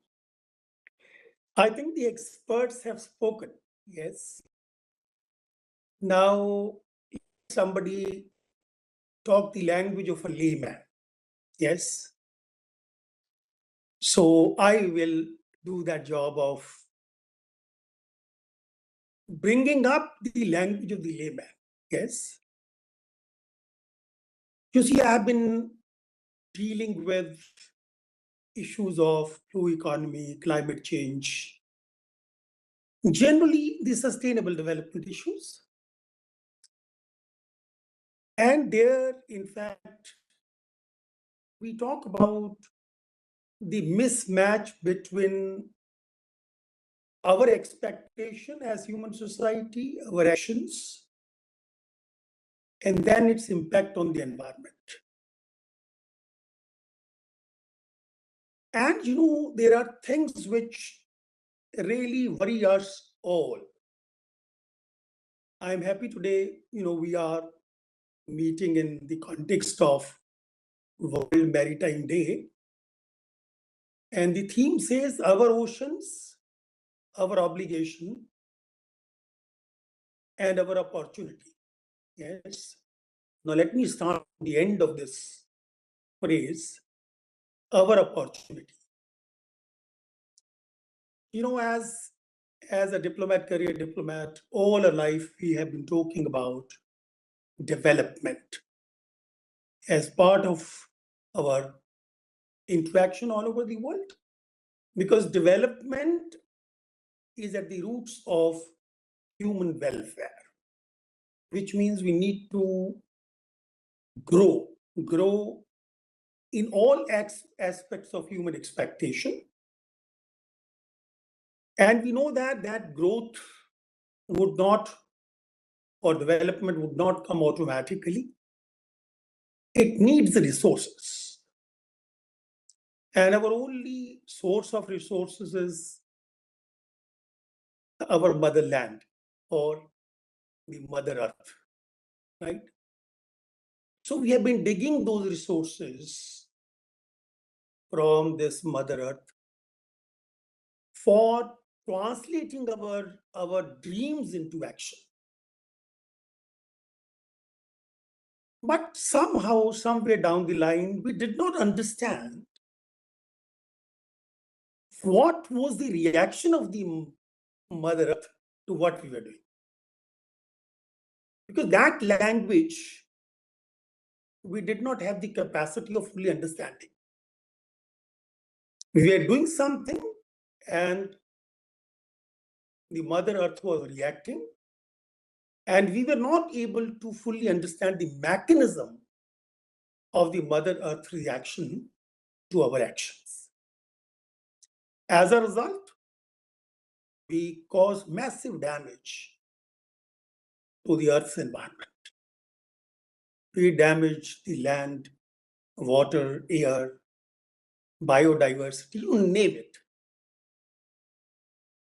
I think the experts have spoken, yes. Now, somebody talk the language of a layman, yes. So I will do that job of bringing up the language of the layman, yes. You see, I have been dealing with issues of blue economy, climate change, generally the sustainable development issues. And there, in fact, we talk about the mismatch between our expectation as human society, our actions, and then its impact on the environment. And you know, there are things which really worry us all. I'm happy today, you know, we are meeting in the context of World Maritime Day. And the theme says our oceans, our obligation, and our opportunity. Yes. Now let me start at the end of this phrase, our opportunity. You know, as a diplomat, career diplomat, all our life we have been talking about development as part of our interaction all over the world, because development is at the roots of human welfare, which means we need to grow in all aspects of human expectation. And we know that growth would not, or development would not come automatically. It needs the resources. And our only source of resources is our motherland, or the Mother Earth, right? So we have been digging those resources from this Mother Earth for translating our dreams into action. But somehow, somewhere down the line, we did not understand what was the reaction of the Mother Earth to what we were doing. Because that language, we did not have the capacity of fully understanding. We were doing something and the Mother Earth was reacting. And we were not able to fully understand the mechanism of the Mother Earth reaction to our actions. As a result, we caused massive damage to the Earth's environment. We damaged the land, water, air, biodiversity, you name it.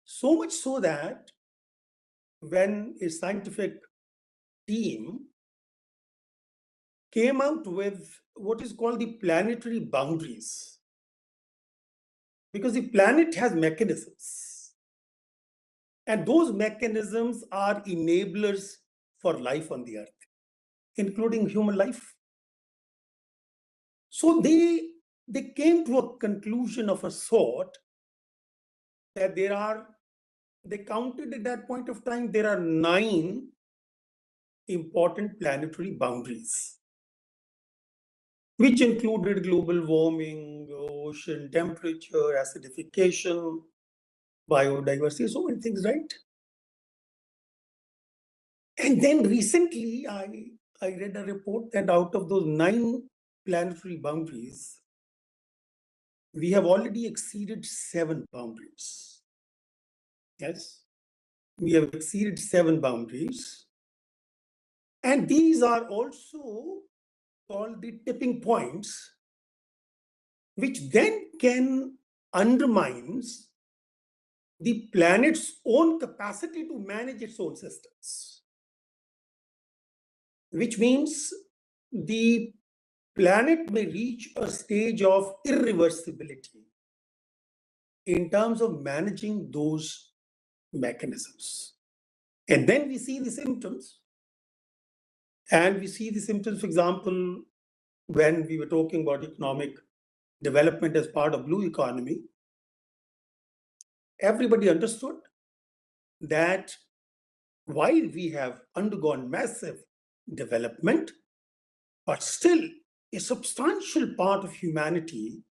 So much so that when a scientific team came out with what is called the planetary boundaries, because the planet has mechanisms, and those mechanisms are enablers for life on the Earth, including human life. So they came to a conclusion of a sort that they counted at that point of time, there are 9 important planetary boundaries, which included global warming, ocean temperature, acidification, biodiversity, so many things, right? And then recently, I read a report that out of those 9 planetary boundaries, we have already exceeded 7 boundaries. Yes, we have exceeded 7 boundaries. And these are also called the tipping points, which then can undermine the planet's own capacity to manage its own systems. Which means the planet may reach a stage of irreversibility in terms of managing those mechanisms. And then we see the symptoms. And we see the symptoms, for example, when we were talking about economic development as part of blue economy, everybody understood that while we have undergone massive development, but still a substantial part of humanity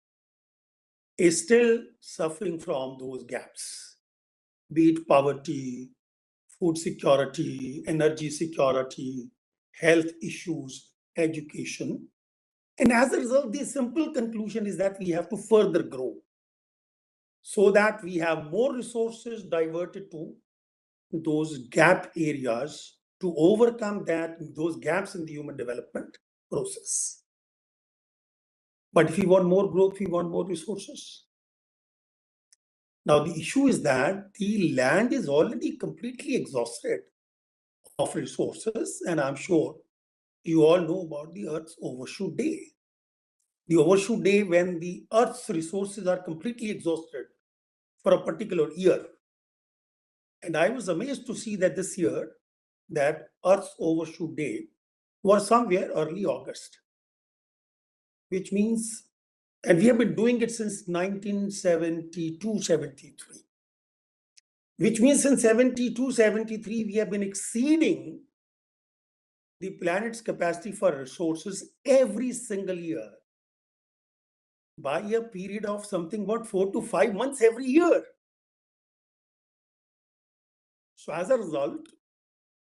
is still suffering from those gaps, be it poverty, food security, energy security, health issues, education. And as a result, the simple conclusion is that we have to further grow so that we have more resources diverted to those gap areas to overcome those gaps in the human development process. But if we want more growth, we want more resources. Now, the issue is that the land is already completely exhausted of resources, and I'm sure you all know about the Earth's overshoot day. The overshoot day when the Earth's resources are completely exhausted for a particular year. And I was amazed to see that this year, that Earth's overshoot day was somewhere early August, which means, and we have been doing it since 1972-73, which means since 72-73, we have been exceeding the planet's capacity for resources every single year by a period of something about 4 to 5 months every year. So as a result,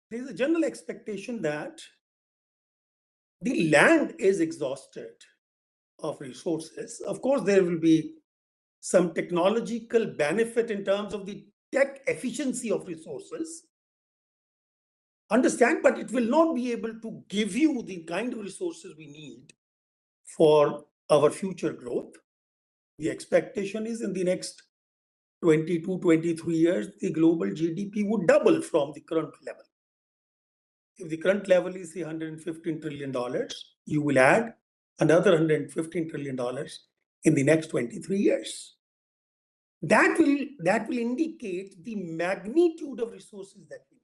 there is a general expectation that the land is exhausted of resources. Of course, there will be some technological benefit in terms of the tech efficiency of resources. Understand, but it will not be able to give you the kind of resources we need for our future growth. The expectation is in the next 22, 23 years, the global GDP would double from the current level. If the current level is $115 trillion, you will add another $115 trillion in the next 23 years. That will indicate the magnitude of resources that we need.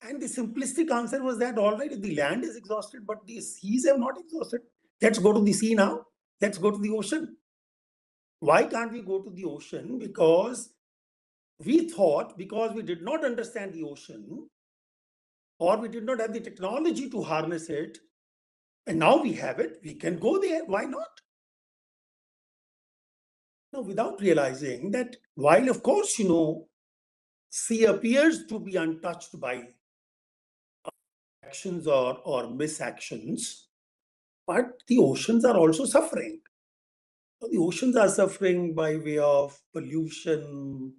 And the simplistic answer was that already the land is exhausted, but the seas have not exhausted. Let's go to the sea now. Let's go to the ocean. Why can't we go to the ocean? Because we thought, because we did not understand the ocean, or we did not have the technology to harness it, and now we have it, we can go there. Why not? Now, without realizing that while, of course, sea appears to be untouched by actions or misactions, but the oceans are also suffering. The oceans are suffering by way of pollution,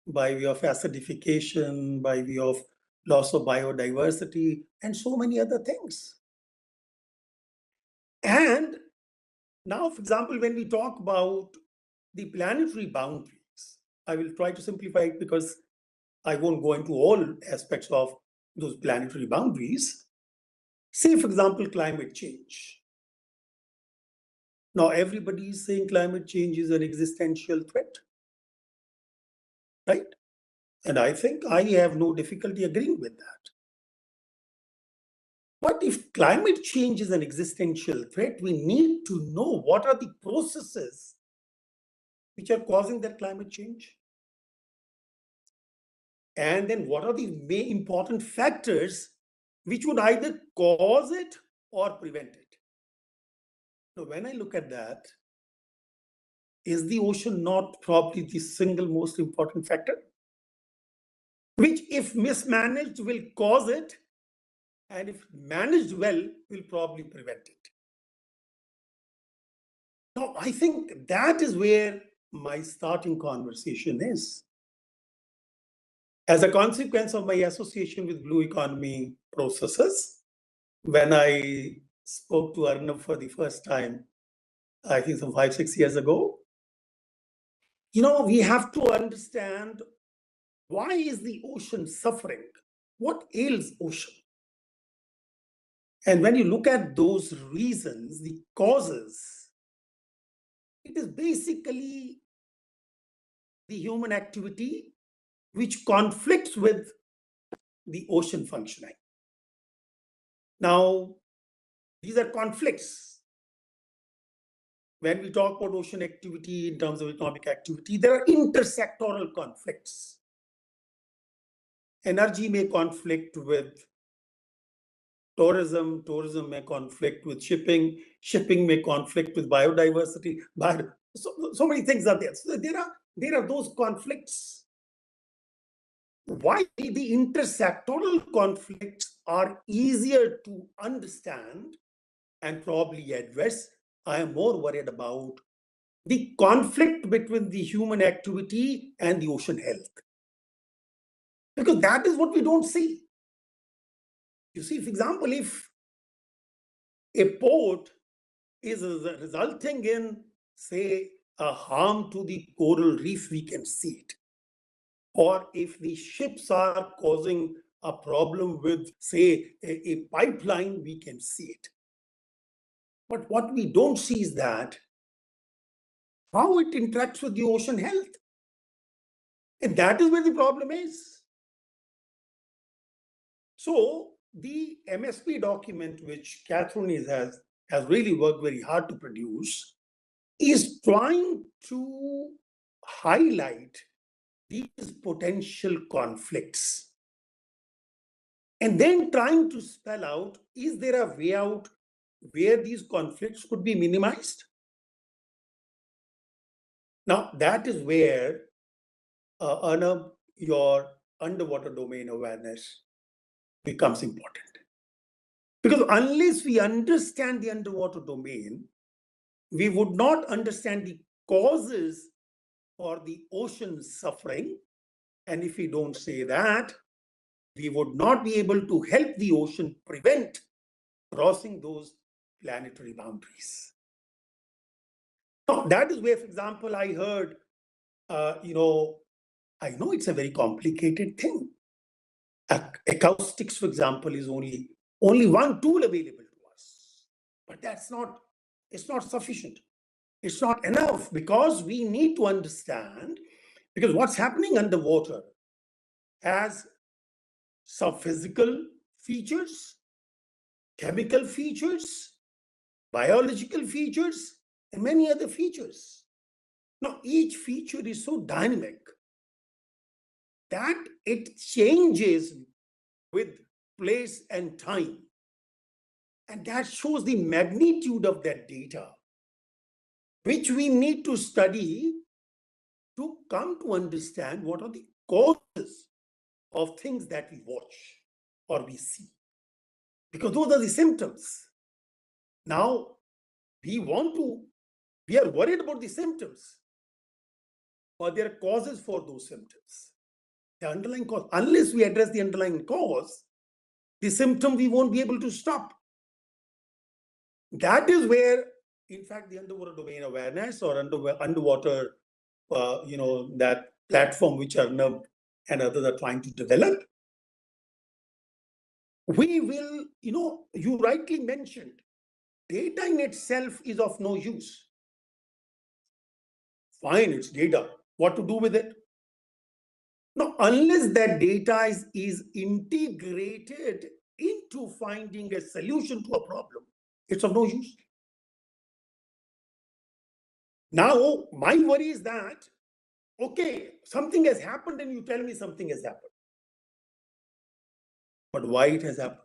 by way of acidification, by way of loss of biodiversity, and so many other things. And now, for example, when we talk about the planetary boundaries, I will try to simplify it because I won't go into all aspects of those planetary boundaries. Say, for example, climate change. Now, everybody is saying climate change is an existential threat, right? And I think I have no difficulty agreeing with that. But if climate change is an existential threat, we need to know what are the processes which are causing that climate change. And then what are the main important factors which would either cause it or prevent it. Now, when I look at that, is the ocean not probably the single most important factor? Which, if mismanaged, will cause it, and if managed well, will probably prevent it. Now, I think that is where my starting conversation is. As a consequence of my association with Blue Economy processes, when I spoke to Arnav for the first time, I think some 5-6 years ago, we have to understand, why is the ocean suffering? What ails ocean? And when you look at those reasons, the causes, it is basically the human activity which conflicts with the ocean functioning. Now, these are conflicts. When we talk about ocean activity in terms of economic activity, there are intersectoral conflicts. Energy may conflict with tourism, tourism may conflict with shipping, shipping may conflict with biodiversity. So many things are there. So there are those conflicts. Why the intersectoral conflicts are easier to understand and probably address, I am more worried about the conflict between the human activity and the ocean health. Because that is what we don't see. You see, for example, if a port is resulting in, say, a harm to the coral reef, we can see it. Or if the ships are causing a problem with, say, a pipeline, we can see it. But what we don't see is that how it interacts with the ocean health. And that is where the problem is. So the MSP document, which Catherine has really worked very hard to produce, is trying to highlight these potential conflicts. And then trying to spell out, is there a way out where these conflicts could be minimized? Now, that is where, Arnav, your underwater domain awareness becomes important. Because unless we understand the underwater domain, we would not understand the causes for the ocean suffering. And if we don't say that, we would not be able to help the ocean prevent crossing those planetary boundaries. Now, that is where, for example, I heard, I know it's a very complicated thing. Acoustics, for example, is only one tool available to us. But it's not sufficient. It's not enough, because we need to understand, because what's happening underwater has some physical features, chemical features, biological features, and many other features. Now, each feature is so dynamic that it changes with place and time. And that shows the magnitude of that data, which we need to study to come to understand what are the causes of things that we watch or we see, because those are the symptoms. Now, we are worried about the symptoms, but there are causes for those symptoms. The underlying cause, unless we address the underlying cause, the symptom we won't be able to stop. That is where, in fact, the underwater domain awareness or underwater, that platform which Arnab and others are trying to develop. We will, you rightly mentioned, data in itself is of no use. Fine, it's data. What to do with it? No, unless that data is integrated into finding a solution to a problem, it's of no use. Now, my worry is that, okay, something has happened and you tell me something has happened. But why it has happened?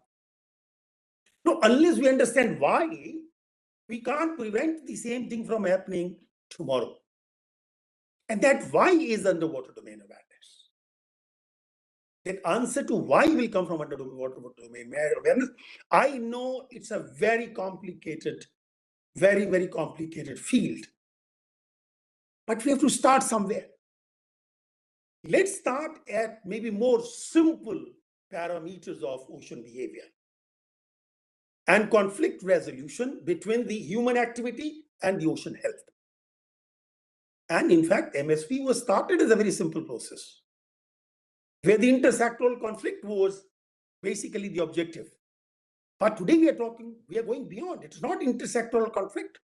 No, unless we understand why, we can't prevent the same thing from happening tomorrow. And that why is underwater domain awareness. That answer to why will come from underwater domain awareness. I know it's a very complicated, very, very complicated field. But we have to start somewhere. Let's start at maybe more simple parameters of ocean behavior and conflict resolution between the human activity and the ocean health. And in fact, MSP was started as a very simple process, where the intersectoral conflict was basically the objective. But today we are going beyond. It's not intersectoral conflict.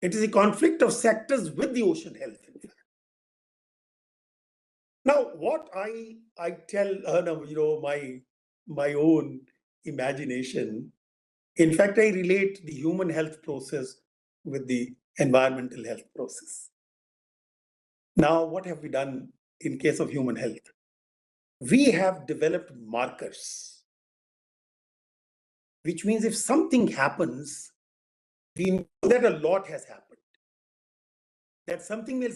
It is a conflict of sectors with the ocean health, in fact. Now, what I tell my own imagination, in fact, I relate the human health process with the environmental health process. Now, what have we done in case of human health? We have developed markers, which means if something happens, we know that a lot has happened. That something will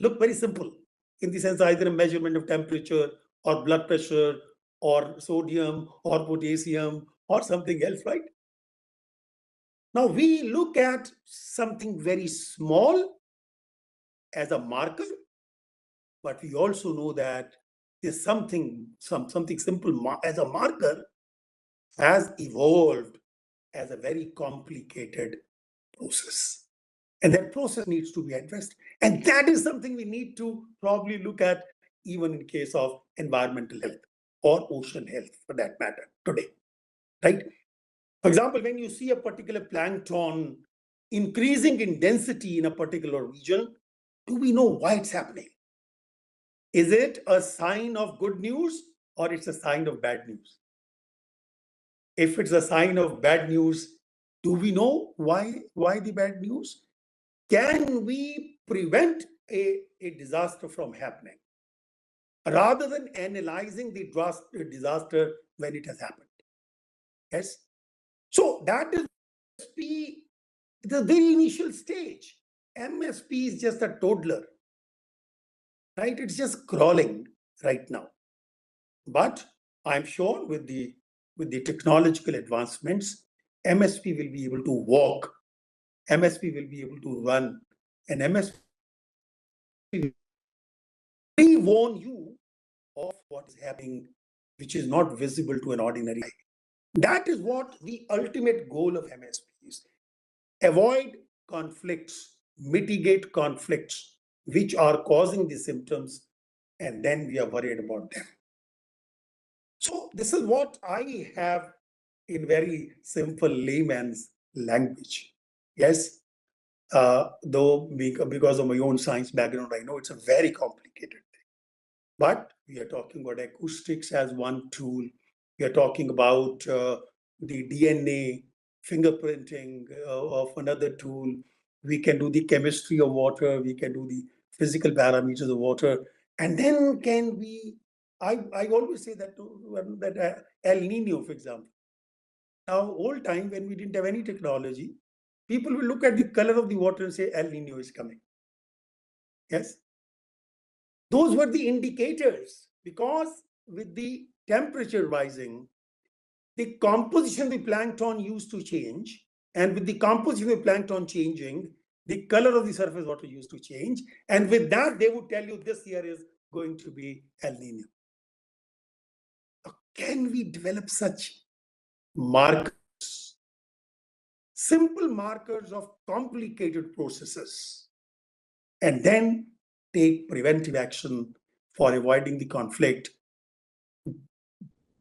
look very simple in the sense either a measurement of temperature or blood pressure or sodium or potassium or something else, right? Now we look at something very small as a marker, but we also know that there's something simple as a marker has evolved as a very complicated process. And that process needs to be addressed. And that is something we need to probably look at even in case of environmental health or ocean health for that matter today, right? For example, when you see a particular plankton increasing in density in a particular region, do we know why it's happening? Is it a sign of good news or it's a sign of bad news? If it's a sign of bad news, do we know why the bad news? Can we prevent a disaster from happening rather than analyzing the disaster when it has happened? Yes. So that is the very initial stage. MSP is just a toddler, right? It's just crawling right now. But I'm sure with the technological advancements, MSP will be able to walk. MSP will be able to run, and MSP will pre-warn you of what is happening, which is not visible to an ordinary eye. That is what the ultimate goal of MSP is. Avoid conflicts, mitigate conflicts, which are causing the symptoms, and then we are worried about them. So this is what I have in very simple layman's language. Yes, though because of my own science background, I know it's a very complicated thing. But we are talking about acoustics as one tool. We are talking about the DNA fingerprinting of another tool. We can do the chemistry of water. We can do the physical parameters of water. And then can we, I always say that El Nino, for example. Now, old time when we didn't have any technology, people will look at the color of the water and say El Nino is coming. Yes. Those were the indicators because with the temperature rising, the composition of the plankton used to change, and with the composition of the plankton changing, the color of the surface water used to change, and with that they would tell you this year is going to be El Nino. Can we develop such markers, simple markers of complicated processes, and then take preventive action for avoiding the conflict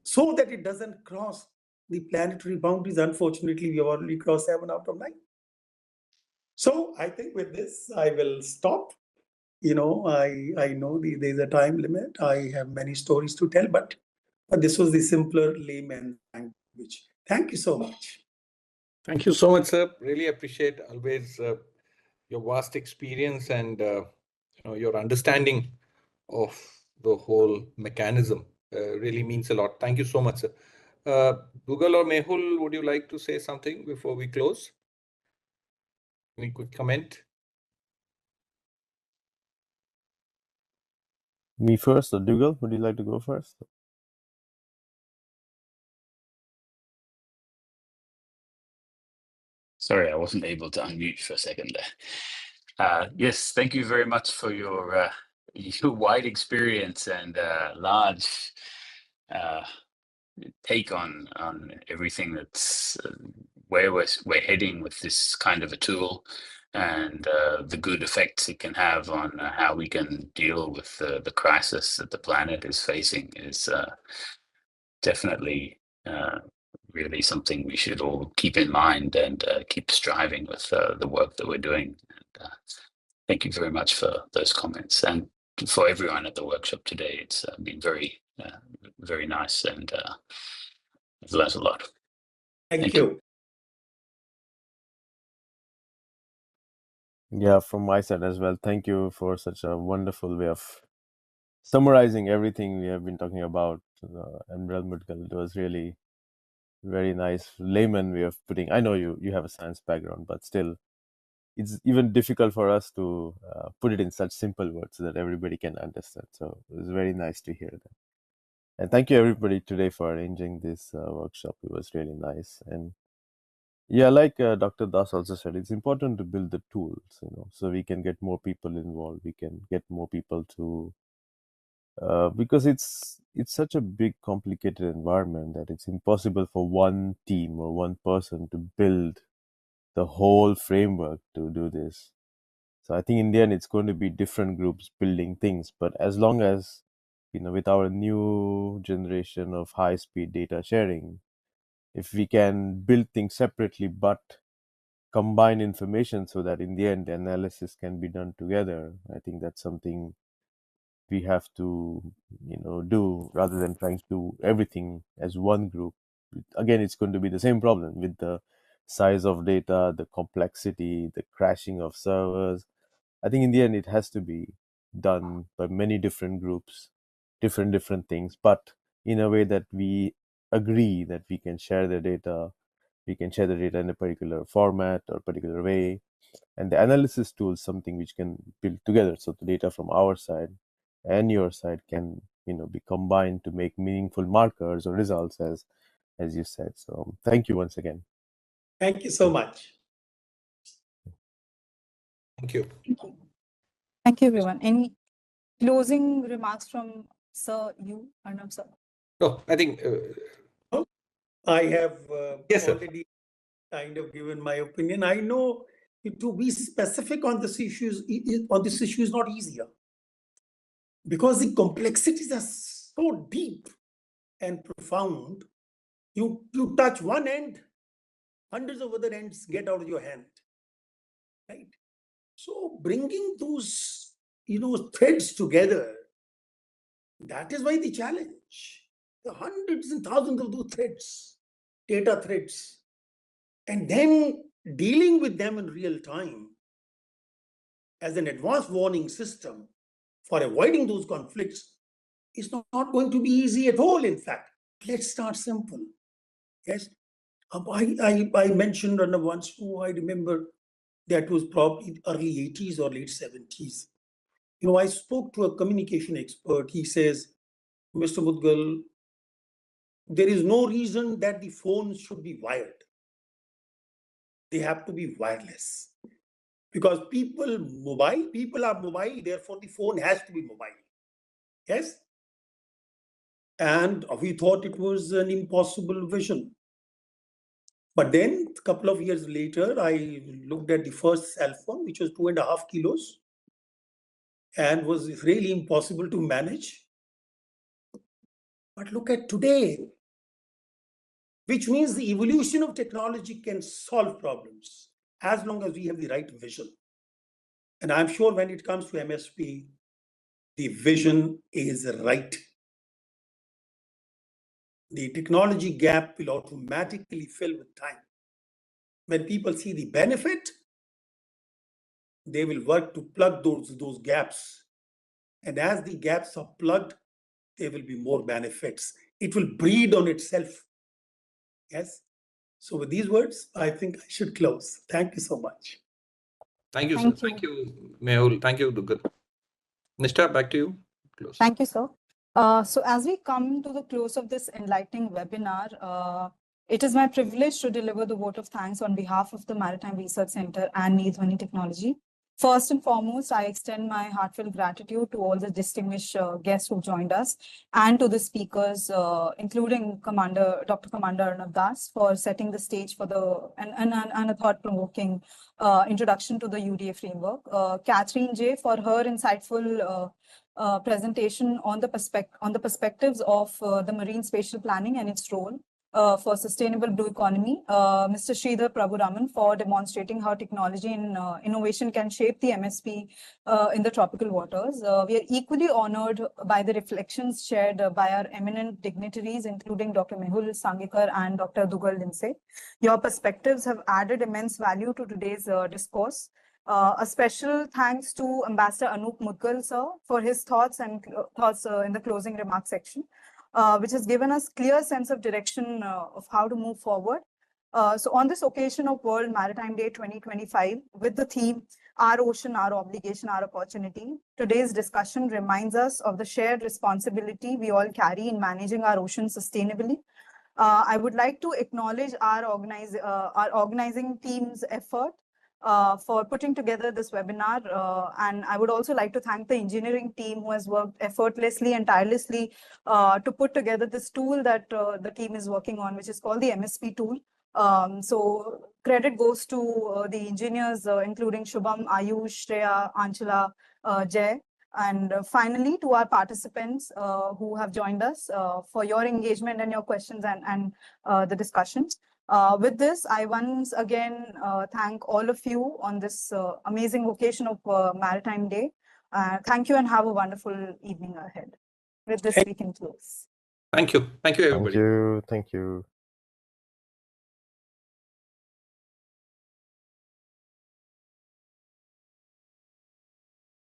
so that it doesn't cross the planetary boundaries? Unfortunately, we have already crossed 7 out of 9. So I think with this, I will stop. I know there's a time limit. I have many stories to tell, but this was the simpler layman language. Thank you so much. Thank you so much, sir. Really appreciate always your vast experience and your understanding of the whole mechanism. Really means a lot. Thank you so much, sir. Google or Mehul, would you like to say something before we close? Any quick comment? Me first, or Dougal? Would you like to go first? Sorry, I wasn't able to unmute for a second there. Yes, thank you very much for your wide experience and large take on everything that's where we're heading with this kind of a tool, and the good effects it can have on how we can deal with the crisis that the planet is facing is definitely really something we should all keep in mind and keep striving with the work that we're doing. And, thank you very much for those comments, and for everyone at the workshop today. It's been very, very nice, and I've learned a lot. Thank you. Yeah, from my side as well. Thank you for such a wonderful way of summarizing everything we have been talking about. Emerald Medical, it was really very nice layman way of putting. I know you have a science background, but still, it's even difficult for us to put it in such simple words so that everybody can understand. So it was very nice to hear that. And thank you everybody today for arranging this workshop. It was really nice. And yeah, like Dr. Das also said, it's important to build the tools, so we can get more people involved. We can get more people to, because it's such a big, complicated environment that it's impossible for one team or one person to build the whole framework to do this. So I think in the end, it's going to be different groups building things. But as long as, with our new generation of high-speed data sharing, if we can build things separately but combine information so that in the end the analysis can be done together, I think that's something we have to do, rather than trying to do everything as one group. Again, it's going to be the same problem with the size of data, the complexity, the crashing of servers. I think in the end it has to be done by many different groups, different things, but in a way that we agree that we can share the data. We can share the data in a particular format or particular way, and the analysis tool is something which can build together. So the data from our side and your side can be combined to make meaningful markers or results, as you said. So thank you once again. Thank you so much. Thank you. Thank you, everyone. Any closing remarks from Sir, Arnab sir? No, I think I have yes, sir. already kind of given my opinion. I know to be specific on this issue is not easier, because the complexities are so deep and profound. You touch one end, hundreds of other ends get out of your hand, right? So bringing those threads together, that is why the challenge. The hundreds and thousands of those threads, data threads, and then dealing with them in real time as an advanced warning system for avoiding those conflicts is not going to be easy at all. In fact, let's start simple. Yes, I mentioned once, I remember that was probably early 80s or late 70s. I spoke to a communication expert. He says, Mr. Mudgal, there is no reason that the phones should be wired. They have to be wireless. Because people are mobile, therefore the phone has to be mobile. Yes? And we thought it was an impossible vision. But then a couple of years later, I looked at the first cell phone, which was 2.5 kilos and was really impossible to manage. But look at today, which means the evolution of technology can solve problems as long as we have the right vision. And I'm sure when it comes to MSP, the vision is right. The technology gap will automatically fill with time. When people see the benefit, they will work to plug those gaps. And as the gaps are plugged, there will be more benefits. It will breed on itself. Yes. So with these words, I think I should close. Thank you so much. Thank you, sir. Thank you. Thank you, Mehul. Thank you, Dugal. Nishta, back to you. Close. Thank you, sir. So as we come to the close of this enlightening webinar, it is my privilege to deliver the vote of thanks on behalf of the Maritime Research Center and NirDhwani Technology. First and foremost, I extend my heartfelt gratitude to all the distinguished guests who joined us and to the speakers, including Dr. Commander Arnav Das, for setting the stage for a thought-provoking introduction to the UDA framework. Catherine J. for her insightful presentation on the perspectives of the marine spatial planning and its role for sustainable blue economy. Mr. Sridhar Prabhuraman for demonstrating how technology and innovation can shape the MSP in the tropical waters. We are equally honored by the reflections shared by our eminent dignitaries, including Dr. Mehul Sangikar and Dr. Dugal Lindsay. Your perspectives have added immense value to today's discourse. A special thanks to Ambassador Anup Mudgal, sir, for his thoughts in the closing remarks section, which has given us clear sense of direction of how to move forward. So on this occasion of World Maritime Day 2025, with the theme, Our Ocean, Our Obligation, Our Opportunity, today's discussion reminds us of the shared responsibility we all carry in managing our ocean sustainably. I would like to acknowledge our organizing team's effort for putting together this webinar. And I would also like to thank the engineering team who has worked effortlessly and tirelessly to put together this tool that the team is working on, which is called the MSP tool. So credit goes to the engineers, including Shubham, Ayush, Shreya, Anchala, Jay. And finally, to our participants who have joined us for your engagement and your questions and the discussions. With this, I once again thank all of you on this amazing occasion of Maritime Day. Thank you and have a wonderful evening ahead. With this, we can close. Thank you. Thank you, everybody. Thank you. Thank you.